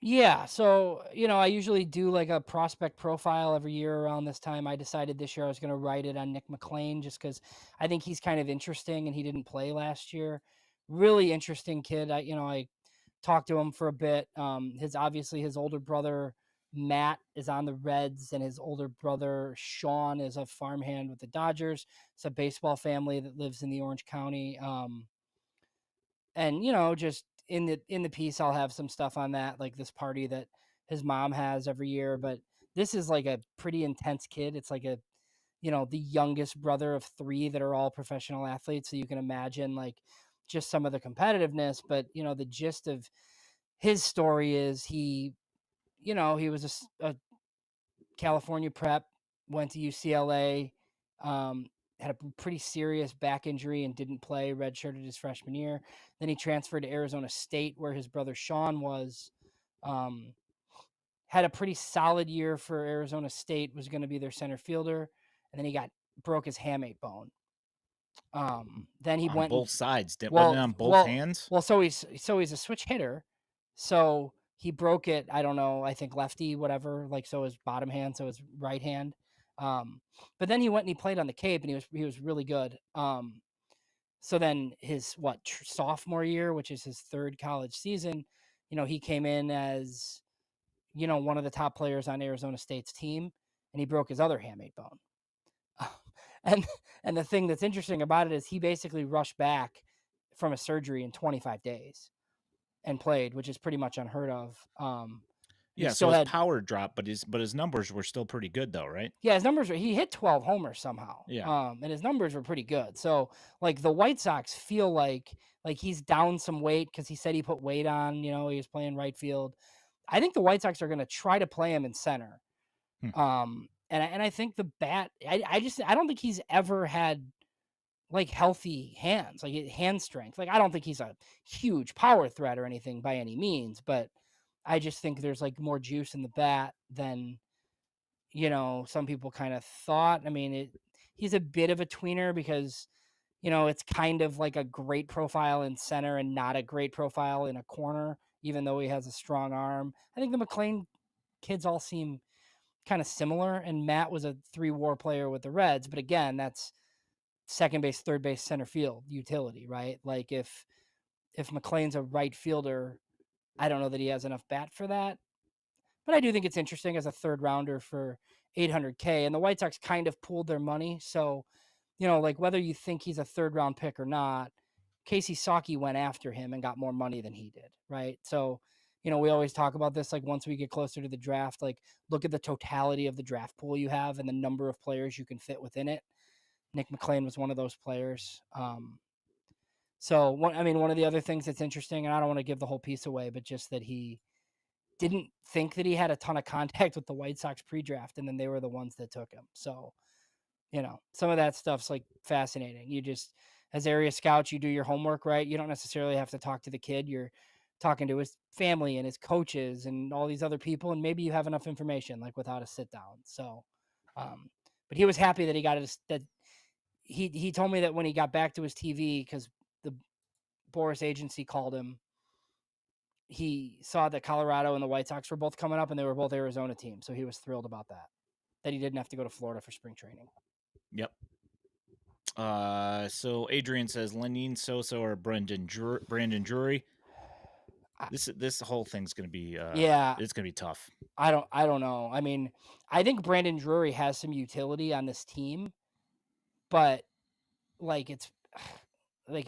Yeah. So, I usually do like a prospect profile every year around this time. I decided this year I was going to write it on Nick McLean just because I think he's kind of interesting and he didn't play last year. Really interesting kid. I talked to him for a bit. His older brother Matt is on the Reds, and his older brother Sean is a farmhand with the Dodgers. It's a baseball family that lives in the Orange County. And just in the piece I'll have some stuff on that, like this party that his mom has every year. But this is like a pretty intense kid. It's like the youngest brother of three that are all professional athletes, so you can imagine like just some of the competitiveness. But the gist of his story is he was a California prep, went to UCLA, um, had a pretty serious back injury and didn't play, redshirted his freshman year. Then he transferred to Arizona State, where his brother Sean was. Um, had a pretty solid year for Arizona State, was going to be their center fielder, and then he broke his hamate bone. Then he On went and both sides. Wasn't it well, on both well, hands? well. So he's a switch hitter. So he broke it. I don't know. I think lefty, whatever. Like so his bottom hand, so his right hand. But then he went and he played on the Cape, and he was really good. So then his sophomore year, which is his third college season, he came in as one of the top players on Arizona State's team, and he broke his other hamate bone. and and the thing that's interesting about it is he basically rushed back from a surgery in 25 days and played, which is pretty much unheard of. He Yeah, so still his had power dropped, but his numbers were still pretty good though, right? yeah, his numbers were he hit 12 homers somehow. Yeah. And his numbers were pretty good. So like the White Sox feel like he's down some weight because he said he put weight on, he was playing right field. I think the White Sox are gonna try to play him in center. Hmm. And I think the bat, I don't think he's ever had like healthy hands, like hand strength. Like I don't think he's a huge power threat or anything by any means, but I just think there's like more juice in the bat than some people kind of thought. I mean, he's a bit of a tweener because it's kind of like a great profile in center and not a great profile in a corner, even though he has a strong arm. I think the McLean kids all seem kind of similar, and Matt was a 3-WAR player with the Reds, but again, that's second base, third base, center field utility, right? Like if McLean's a right fielder, I don't know that he has enough bat for that. But I do think it's interesting as a third rounder for 800K. And the White Sox kind of pooled their money. So, like whether you think he's a third round pick or not, Casey Saki went after him and got more money than he did. Right. So, we always talk about this. Like once we get closer to the draft, like look at the totality of the draft pool you have and the number of players you can fit within it. Nick McLean was one of those players. One of the other things that's interesting, and I don't want to give the whole piece away, but just that he didn't think that he had a ton of contact with the White Sox pre-draft, and then they were the ones that took him. So, some of that stuff's like fascinating. You just, as area scouts, you do your homework, right? You don't necessarily have to talk to the kid. You're talking to his family and his coaches and all these other people, and maybe you have enough information, like without a sit down. So, but he was happy that he got it. That he told me that when he got back to his TV, because the Boris agency called him, he saw that Colorado and the White Sox were both coming up and they were both Arizona teams. So he was thrilled about that he didn't have to go to Florida for spring training. Yep. So Adrian says Lenine Sosa or Brandon Drury. This whole thing's gonna be Yeah, it's gonna be tough. I don't know. I mean, I think Brandon Drury has some utility on this team, but like it's like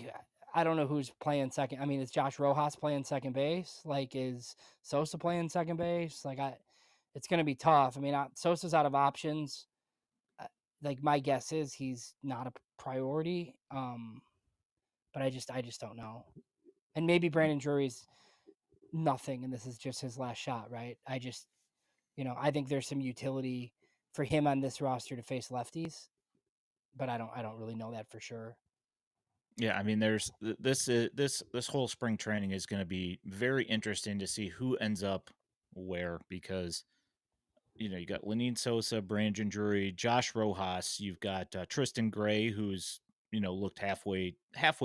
I don't know who's playing second. I mean, is Josh Rojas playing second base? Like, is Sosa playing second base? It's going to be tough. I mean, Sosa's out of options. Uh, Like my guess is he's not a priority. But I just don't know. And maybe Brandon Drury's nothing, and this is just his last shot, right? I think there's some utility for him on this roster to face lefties, but I don't really know that for sure. Yeah, I mean, this whole spring training is going to be very interesting to see who ends up where because you got Lenine Sosa, Brandon Drury, Josh Rojas. You've got Tristan Gray, who's looked halfway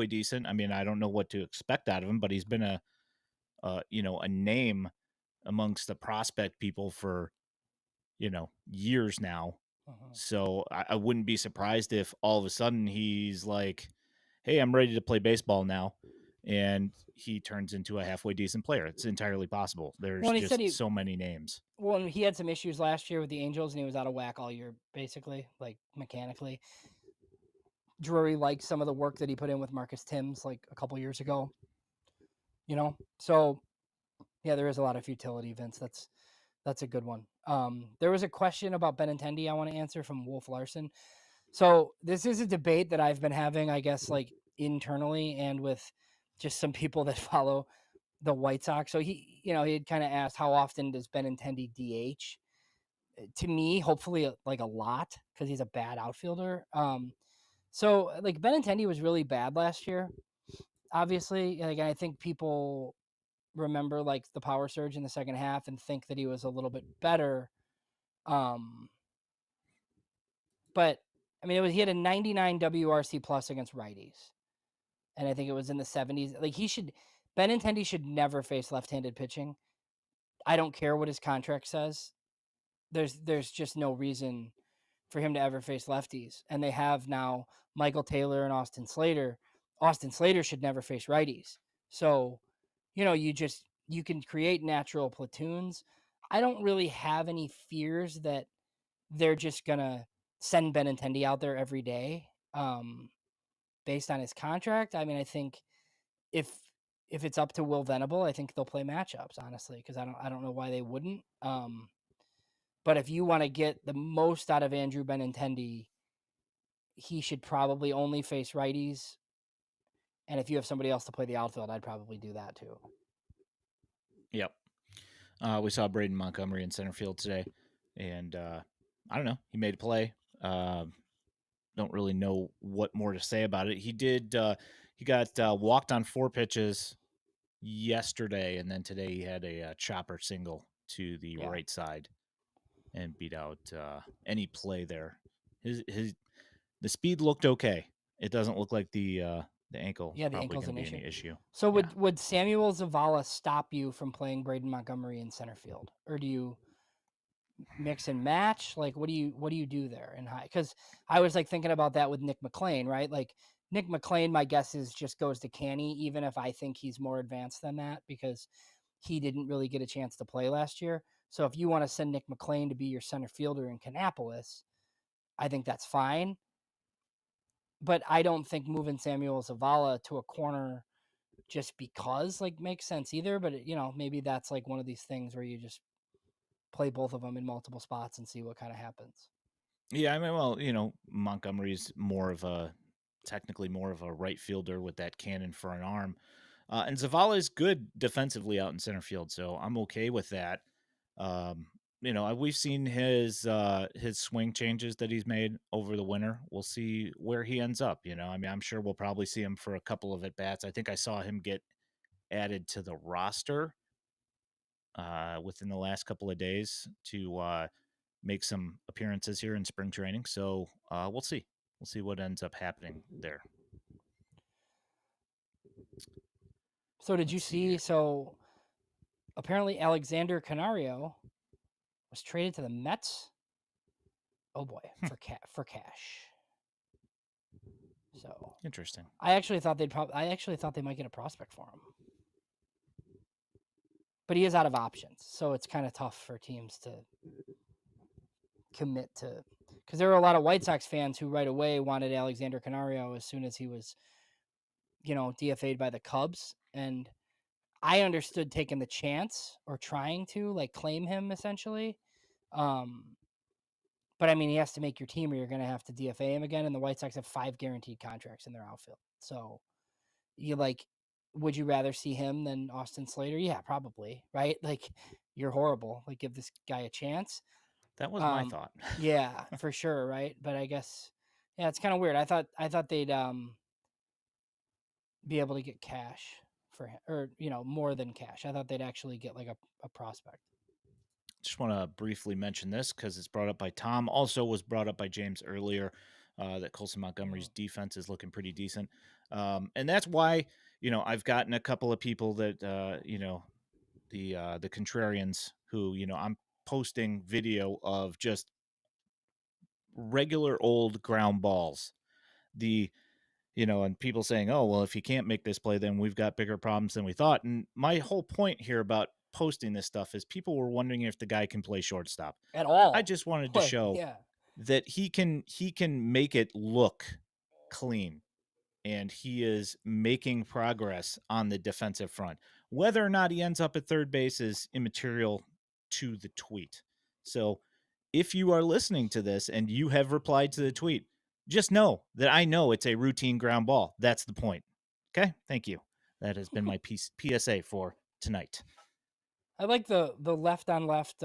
decent. I mean, I don't know what to expect out of him, but he's been a name amongst the prospect people for years now. Mhm. So I wouldn't be surprised if all of a sudden he's like, "Hey, I'm ready to play baseball now," and he turns into a halfway decent player. It's entirely possible. Well, There's and he said just he so many names. well, and he had some issues last year with the Angels, and he was out of whack all year, basically, like mechanically. Drury liked some of the work that he put in with Marcus Timms like a couple years ago. So yeah, there is a lot of futility, Vince. That's a good one. There was a question about Benintendi I want to answer from Wolf Larson. So this is a debate that I've been having, I guess, like internally and with just some people that follow the White Sox. So he had kind of asked how often does Benintendi DH? To me, hopefully like a lot because he's a bad outfielder. So like Benintendi was really bad last year. Obviously, like I think people remember like the power surge in the second half and think that he was a little bit better. Um, but I mean, he had a 99 WRC plus against righties, and I think it was in the 70s. Like Benintendi should never face left-handed pitching. I don't care what his contract says. There's just no reason for him to ever face lefties. And they have now Michael Taylor and Austin Slater. Austin Slater should never face righties. So, you can create natural platoons. I don't really have any fears that they're just gonna send Benintendi out there every day, based on his contract. I mean, I think if if it's up to Will Venable, I think they'll play matchups, honestly, because I don't know why they wouldn't. But if you want to get the most out of Andrew Benintendi, he should probably only face righties. And if you have somebody else to play the outfield, I'd probably do that too. Yep. We saw Braden Montgomery in center field today, and I don't know. He made a play. Don't really know what more to say about it. He did. He got walked on 4 pitches yesterday, and then today he had a chopper single to the Yeah. right side and beat out any play there. His the speed looked okay. It doesn't look like the ankle Yeah, the probably ankle's going to an be issue. any issue. So Yeah. would Samuel Zavala stop you from playing Braden Montgomery in center field? Or do you mix and match? Like what do you do there? And because I was like thinking about that with Nick McLean, right? Like Nick McLean, my guess is just goes to Canny, even if I think he's more advanced than that, because he didn't really get a chance to play last year. So if you want to send Nick McLean to be your center fielder in Kannapolis, I think that's fine. But I don't think moving Samuel Zavala to a corner just because like makes sense either. But maybe that's like one of these things where you just play both of them in multiple spots and see what kind of happens. Yeah, I mean, well, Montgomery's technically more of a right fielder with that cannon for an arm. And Zavala is good defensively out in center field, so I'm okay with that. Um, we've seen his swing changes that he's made over the winter. We'll see where he ends up. I mean, I'm sure we'll probably see him for a couple of at bats. I think I saw him get added to the roster within the last couple of days to make some appearances here in spring training. So we'll see. We'll see what ends up happening there. So did you Let's see see? here. So apparently Alexander Canario was traded to the Mets. Oh boy, Hmm, for cash. So interesting. I actually thought they might get a prospect for him, but he is out of options, so it's kind of tough for teams to commit to. Because there were a lot of White Sox fans who right away wanted Alexander Canario as soon as he was, DFA'd by the Cubs, and I understood taking the chance or trying to like claim him essentially. Um, but I mean, he has to make your team, or you're going to have to DFA him again. And the White Sox have 5 guaranteed contracts in their outfield. So you like, would you rather see him than Austin Slater? Yeah, probably. Right? Like, you're horrible. Like, give this guy a chance. That was my Um, thought. yeah, for sure. Right? But I guess, yeah, it's kind of weird. I thought they'd be able to get cash for him, or more than cash. I thought they'd actually get like a prospect. Just want to briefly mention this because it's brought up by Tom. Also, was brought up by James earlier that Colson Montgomery's Mm. defense is looking pretty decent, and that's why I've gotten a couple of people that the contrarians who I'm posting video of just regular old ground balls. The and people saying, "Oh, well, if he can't make this play, then we've got bigger problems than we thought." And my whole point here about posting this stuff is people were wondering if the guy can play shortstop. At I all. just wanted to Like, show yeah. that he can make it look clean and he is making progress on the defensive front. Whether or not he ends up at third base is immaterial to the tweet. So if you are listening to this and you have replied to the tweet, just know that I know it's a routine ground ball. That's the point. Okay. Thank you. That has been my PSA for tonight. I like the left on left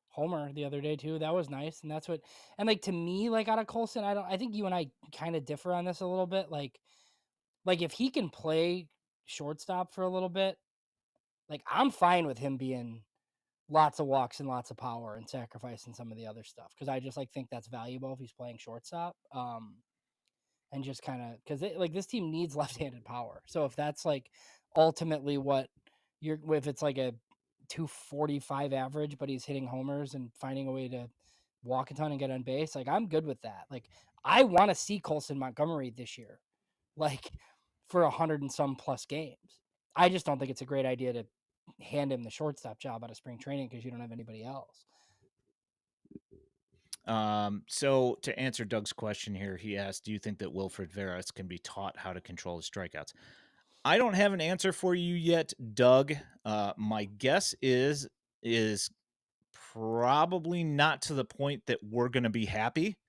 homer the other day too. That was nice. And that's what and like to me, like out of Colson, I think you and I kind of differ on this a little bit. Like if he can play shortstop for a little bit, like I'm fine with him being lots of walks and lots of power and sacrificing some of the other stuff because I just like think that's valuable if he's playing shortstop. And just kind of because like this team needs left-handed power. So if that's like ultimately what you're, if it's like a 245 average, but he's hitting homers and finding a way to walk a ton and get on base, like I'm good with that. Like I want to see Colson Montgomery this year, like for 100 and some plus games. I just don't think it's a great idea to hand him the shortstop job out of spring training because you don't have anybody else. So to answer Doug's question here, he asked, "Do you think that Wilfred Veras can be taught how to control his strikeouts?" I don't have an answer for you yet, Doug. My guess is probably not to the point that we're going to be happy.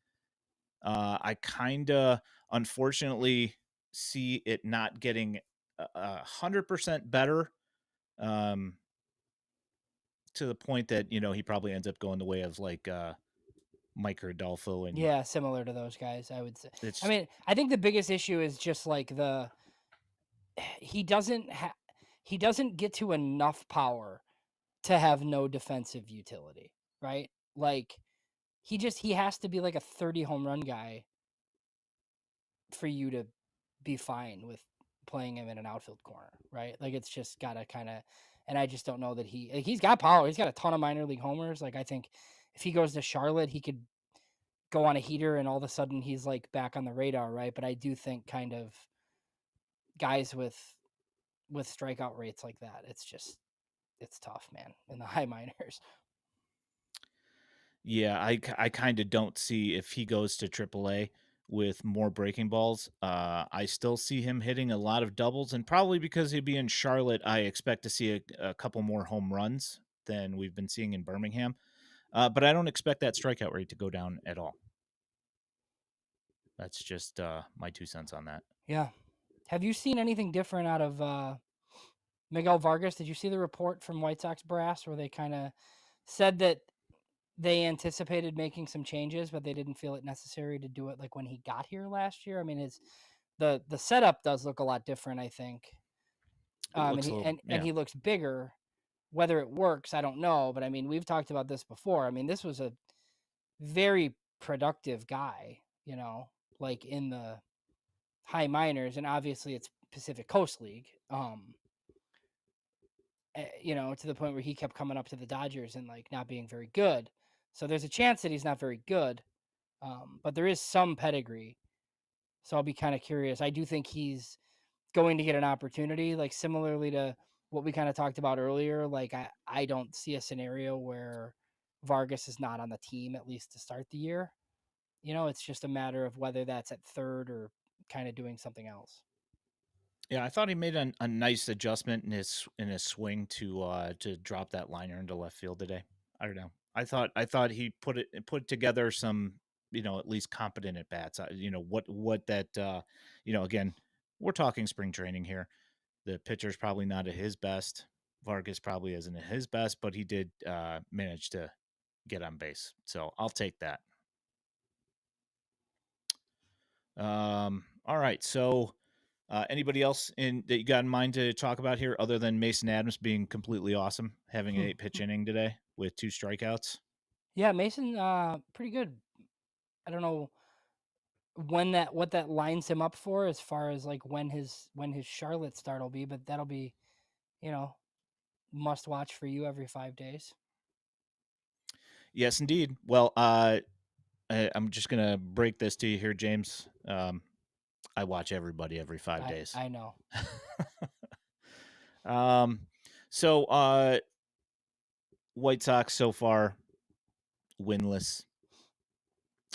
I kind of, unfortunately, see it not getting 100% better. Um, to the point that he probably ends up going the way of like Mike Rodolfo, and Yeah, similar to those guys, I would say. I it's mean, I think the biggest issue is just like he doesn't he doesn't get to enough power to have no defensive utility, right? Like he has to be like a 30 home run guy for you to be fine with playing him in an outfield corner, right? Like it's just got to kind of and I just don't know that he's got power. He's got a ton of minor league homers. Like I think if he goes to Charlotte, he could go on a heater and all of a sudden he's like back on the radar, right? But I do think kind of guys with strikeout rates like that, it's tough, man, in the high minors. yeah, I kind of don't see if he goes to AAA with more breaking balls. I still see him hitting a lot of doubles, and probably because he'd be in Charlotte, I expect to see a couple more home runs than we've been seeing in Birmingham. But I don't expect that strikeout rate to go down at all. That's just my 2 cents on that. Yeah. Have you seen anything different out of Miguel Vargas? Did you see the report from White Sox brass where they kind of said that they anticipated making some changes, but they didn't feel it necessary to do it like when he got here last year? I mean, it's the setup does look a lot different, I think. It And looks a he little, and yeah. he looks bigger. Whether it works, I don't know, but I mean, we've talked about this before. I mean, this was a very productive guy, like in the high minors, and obviously it's Pacific Coast League. To the point where he kept coming up to the Dodgers and like not being very good. So there's a chance that he's not very good, but there is some pedigree. So I'll be kind of curious. I do think he's going to get an opportunity, like similarly to what we kind of talked about earlier. Like I don't see a scenario where Vargas is not on the team at least to start the year. It's just a matter of whether that's at third or kind of doing something else. Yeah, I thought he made a nice adjustment in his swing to drop that liner into left field today. I don't know. I thought he put together some at least competent at bats. What that again, we're talking spring training here. The pitcher's probably not at his best. Vargas probably isn't at his best, but he did manage to get on base. So I'll take that. All right. So anybody else that you got in mind to talk about here, other than Mason Adams being completely awesome, having an 8 pitch inning today with 2 strikeouts? Yeah, Mason, pretty good. I don't know what that lines him up for as far as like when his Charlotte start will be, but that'll be you know must watch for you every 5 days. Yes, indeed. Well, I'm just gonna break this to you here, James. I watch everybody every five I days. I know. um, so White Sox so far winless.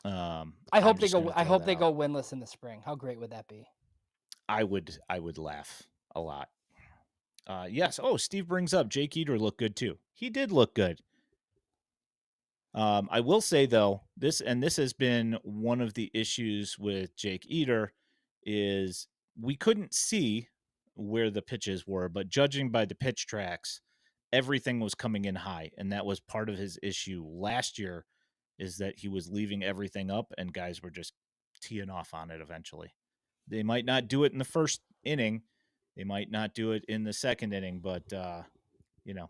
I I'm hope they just go. gonna I throw hope that they out. go winless in the spring. How great would that be? I would laugh a lot. Yes. Oh, Steve brings up Jake Eater looked good too. He did look good. I will say though, this has been one of the issues with Jake Eater is we couldn't see where the pitches were, but judging by the pitch tracks, everything was coming in high, and that was part of his issue last year is that he was leaving everything up and guys were just teeing off on it eventually. They might not do it in the first inning, they might not do it in the second inning, but you know,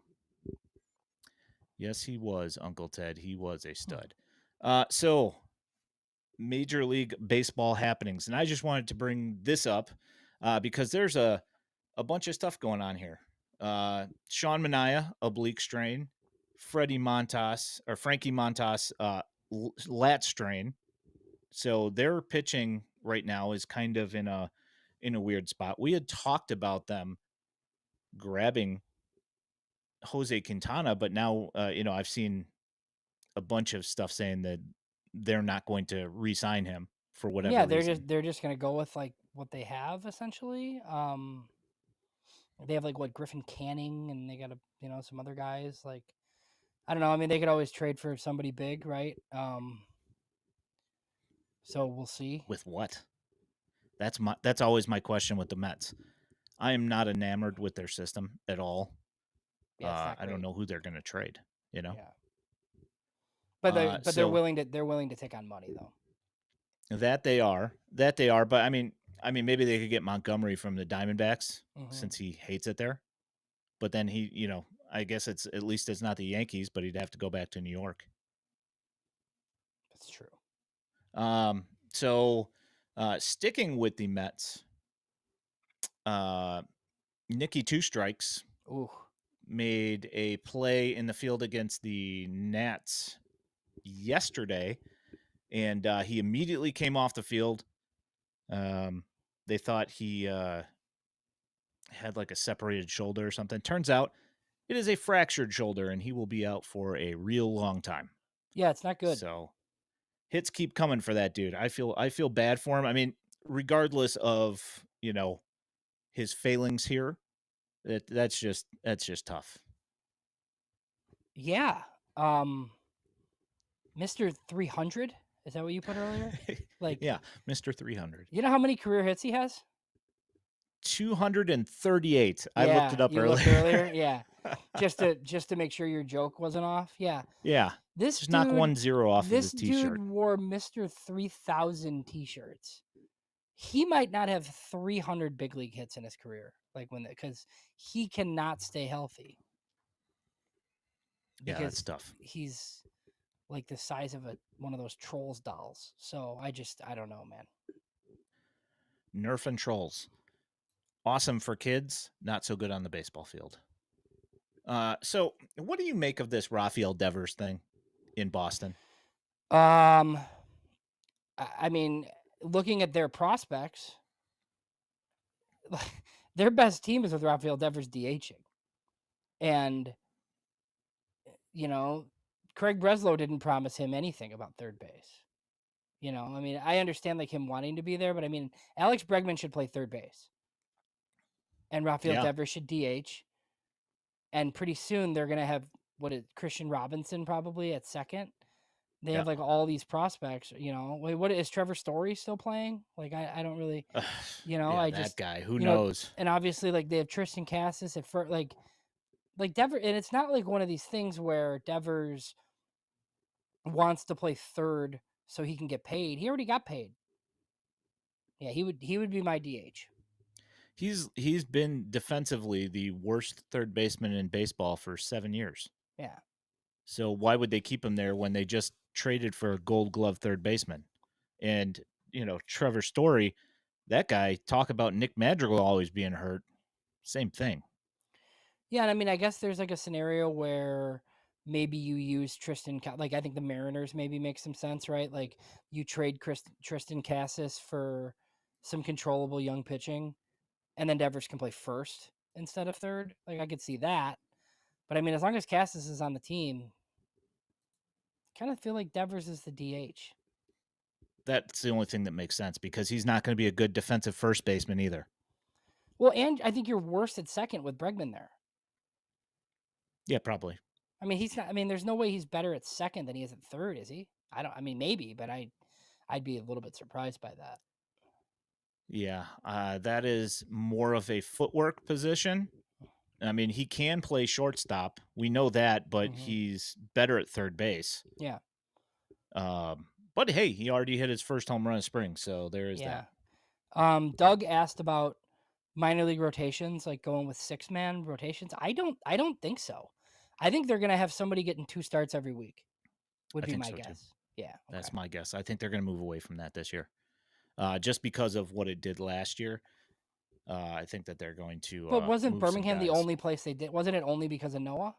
yes, he was Uncle Ted. He was a Hmm. stud. So Major League Baseball happenings, and I just wanted to bring this up because there's a bunch of stuff going on here. Sean Manaea, oblique strain. Frankie Montas, lat strain. So their pitching right now is kind of in a weird spot. We had talked about them grabbing Jose Quintana, but now I've seen a bunch of stuff saying that they're not going to re-sign him for Yeah, whatever they're reason. just gonna go with like what they have essentially. They have like what Griffin Canning, and they got some other guys like I don't know. I mean, they could always trade for somebody big, right? So we'll see. With what? That's always my question with the Mets. I am not enamored with their system at all. Yeah, it's not I don't great. know who they're going to trade. You know, Yeah, but they're so willing to take on money though. that they are. But I mean, maybe they could get Montgomery from the Diamondbacks Hmm. since he hates it there. But then I guess it's at least it's not the Yankees, but he'd have to go back to New York. That's true. Um, so sticking with the Mets, uh, Nicky Two Strikes Ooh, made a play in the field against the Nats yesterday, and he immediately came off the field. Um, they thought he had like a separated shoulder or something. Turns out it is a fractured shoulder, and he will be out for a real long time. yeah, it's not good. So hits keep coming for that dude. I feel bad for him. I mean, regardless of his failings here, that's just tough. Yeah, Mister 300. Is that what you put earlier? Like, Yeah, Mister 300. you know how many career hits he has? 238. I looked Yeah, it up you looked earlier. earlier. Yeah, just to make sure your joke wasn't off. Yeah, Yeah, this just knock dude, 1 0 off of this his dude t-shirt. wore Mister 3000 t-shirts. He might not have 300 big league hits in his career, like because he cannot stay healthy Yeah, that's because tough. he's like the size of one of those trolls dolls. So I don't know, man. Nerf and trolls. Awesome for kids, not so good on the baseball field. So what do you make of this Rafael Devers thing in Boston? Um, I mean, looking at their prospects, their best team is with Rafael Devers DHing, and you know, Craig Breslow didn't promise him anything about third base. I mean, I understand like him wanting to be there, but I mean, Alex Bregman should play third base, and Rafael Yeah, Devers should DH, and pretty soon they're gonna have Christian Robinson probably at second. They yeah, have like all these prospects. Wait, what is Trevor Story still playing? Like I don't really, yeah. I That just, guy. Who knows? and obviously like they have Tristan Cassis at first, like Devers, and it's not like one of these things where Devers wants to play third so he can get paid. He already got paid. Yeah, he would be my DH. He's been defensively the worst third baseman in baseball for 7 years. Yeah. So why would they keep him there when they just traded for a Gold Glove third baseman? And Trevor Story, that guy. Talk about Nick Madrigal always being hurt. Same thing. Yeah, and I mean, I guess there's like a scenario where maybe you use like I think the Mariners maybe make some sense, right? Like you trade Tristan Cassis for some controllable young pitching, and then Devers can play first instead of third. Like I could see that, but I mean, as long as Cassis is on the team, kind of feel like Devers is the DH. That's the only thing that makes sense because he's not going to be a good defensive first baseman either. Well, and I think you're worse at second with Bregman there. Yeah, probably. I mean, he's not. I mean, there's no way he's better at second than he is at third, is he? I don't. I mean, maybe, but I'd be a little bit surprised by that. Yeah, that is more of a footwork position. I mean, he can play shortstop. We know that, but Hmm. he's better at third base. Yeah, But hey, he already hit his first home run of spring, so there is that. yeah. Doug asked about minor league rotations, like going with 6-man rotations. I don't think so. I think they're gonna have somebody getting 2 starts every week, would I be think my so too. guess. Yeah, okay. That's my guess. I think they're going to move away from that this year, just because of what it did last year. I think that they're going to But wasn't move some Birmingham the guys. only place they did? Wasn't it only because of Noah?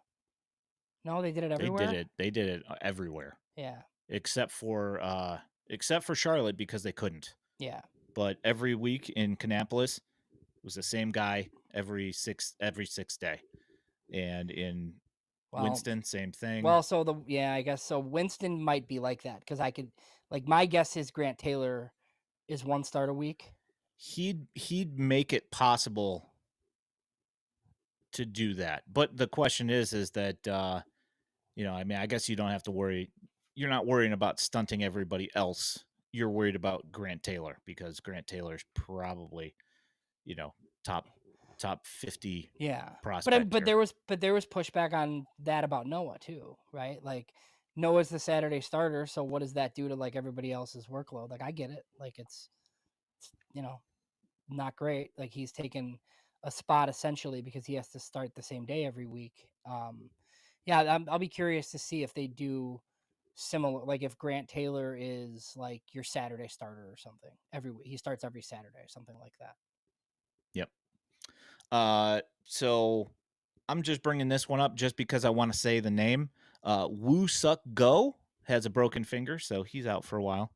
No, they did it They did everywhere? it. They did it everywhere Yeah, except for Charlotte because they couldn't. yeah. But every week in Kannapolis was the same guy every sixth day, and in Well Winston, same thing. well, so the yeah, I guess so Winston might be like that because I could like, my guess is Grant Taylor is 1 start a week. He'd make it possible to do that, but the question is that I mean, I guess you don't have to worry. You're not worrying about stunting everybody else. You're worried about Grant Taylor because Grant Taylor's probably, you know, top top 50 Yeah. prospect But here. there was pushback on that about Noah too, right? Like, Noah's the Saturday starter, so what does that do to, like, everybody else's workload? Like, I get it. Like, it's, not great. Like, he's taken a spot essentially because he has to start the same day every week. Yeah, I'll be curious to see if they do similar, like if Grant Taylor is like your Saturday starter or something every week. He starts every Saturday, something like that. Yep. So I'm just bringing this one up just because I want to say the name. Woo Suk Go has a broken finger, so he's out for a while.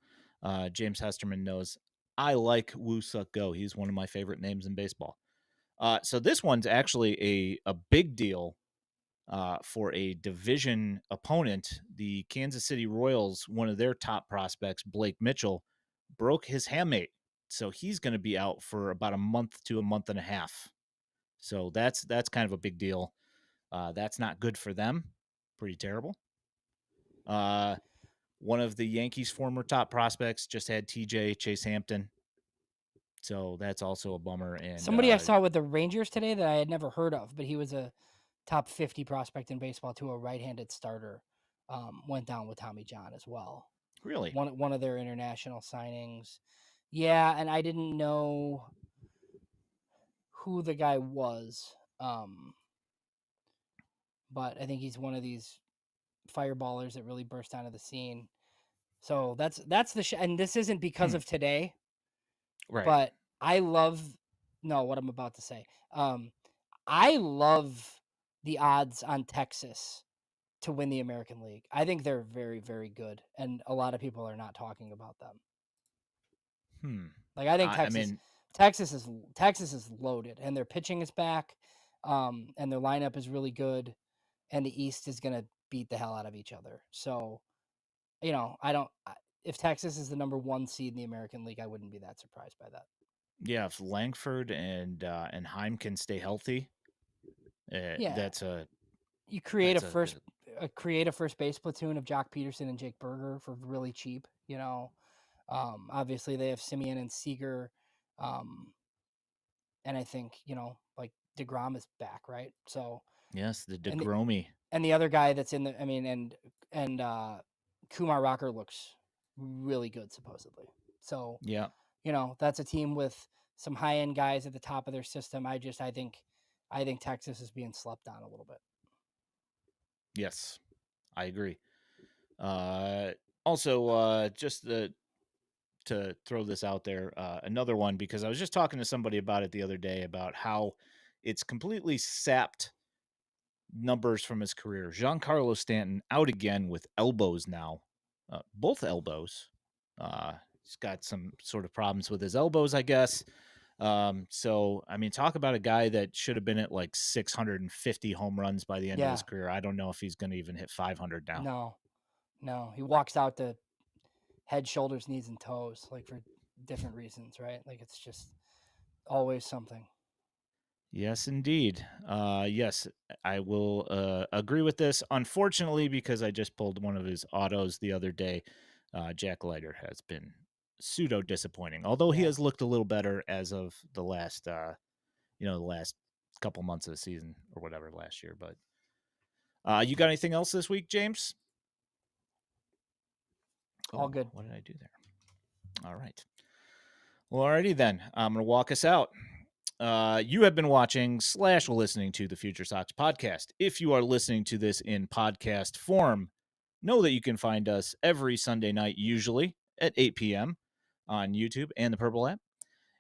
James Hesterman knows I like Woo Suk Go. He's one of my favorite names in baseball. So this one's actually a big deal for a division opponent. The Kansas City Royals, one of their top prospects, Blake Mitchell, broke his hamate. So he's going to be out for about a month to a month and a half. So that's kind of a big deal. That's not good for them. Pretty terrible. Uh, One of the Yankees' former top prospects just had TJ Chase Hampton. So that's also a bummer. And Somebody I saw with the Rangers today that I had never heard of, but he was a top 50 prospect in baseball too, a right-handed starter. Went down with Tommy John as well. really, One of their international signings. Yeah, and I didn't know who the guy was. But I think he's one of these fireballers that really burst onto the scene. So that's and this isn't because hmm, of today, right. but I love no what I'm about to say. Um, I love the odds on Texas to win the American League. I think they're very, very good, and a lot of people are not talking about them. Hmm. Like, I think I mean, Texas is loaded, and their pitching is back, and their lineup is really good, and the East is gonna beat the hell out of each other. So, I don't. If Texas is the number 1 seed in the American League, I wouldn't be that surprised by that. yeah, if Langford and Heim can stay healthy, Yeah, that's a you that's a create a first base platoon of Jock Peterson and Jake Berger for really cheap. Obviously they have Simeon and Seager, um, and I think like Degrom is back, right? So yes, the and the Degromi. and the other guy that's in the, I mean, and Kumar Rocker looks really good supposedly. So Yeah, that's a team with some high end guys at the top of their system. I think Texas is being slept on a little bit. yes, I agree. Uh, Also, just to throw this out there, another one because I was just talking to somebody about it the other day about how it's completely sapped numbers from his career. Giancarlo Stanton out again with elbows now, both elbows. He's got some sort of problems with his elbows, I guess. So I mean, talk about a guy that should have been at like 650 home runs by the end of his Yeah, career. I don't know if he's going to even hit 500 now. no, no, he walks out to head, shoulders, knees, and toes, like for different reasons, right? Like it's just always something. Yes, indeed. Yes, I will agree with this. Unfortunately, because I just pulled one of his autos the other day, Jack Leiter has been pseudo disappointing. Although he Yeah. has looked a little better as of the last the last couple months of the season or whatever last year. But you got anything else this week, James? All Oh, good. what did I do there? All right. Well, alrighty then. I'm going to walk us out. You have been watching / listening to the Future Sox podcast. If you are listening to this in podcast form, know that you can find us every Sunday night, usually at 8 p.m. on YouTube and the Purple app.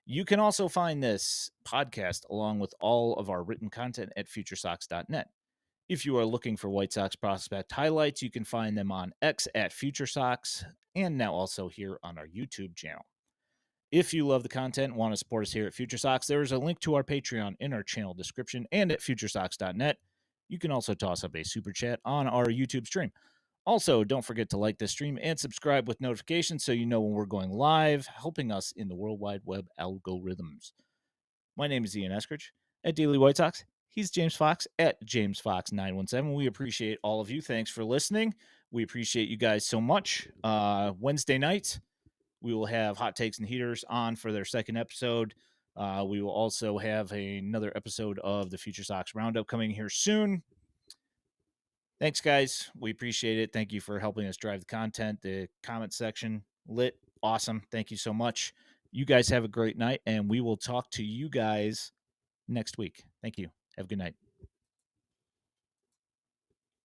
You can also find this podcast along with all of our written content at FutureSox.net. If you are looking for White Sox prospect highlights, you can find them on X at FutureSox and now also here on our YouTube channel. If you love the content and want to support us here at FutureSox, there is a link to our Patreon in our channel description and at FutureSox.net. You can also toss up a super chat on our YouTube stream. Also, don't forget to like this stream and subscribe with notifications so you know when we're going live, helping us in the World Wide Web algorithms. My name is Ian Eskridge at Daily White Sox. He's James Fox at JamesFox917. We appreciate all of you. Thanks for listening. We appreciate you guys so much. Wednesday night, we will have Hot Takes and Heaters on for their second episode. We will also have another episode of the Future Sox Roundup coming here soon. Thanks, guys. We appreciate it. Thank you for helping us drive the content. The comment section lit. Awesome. Thank you so much. You guys have a great night, and we will talk to you guys next week. Thank you. Have a good night.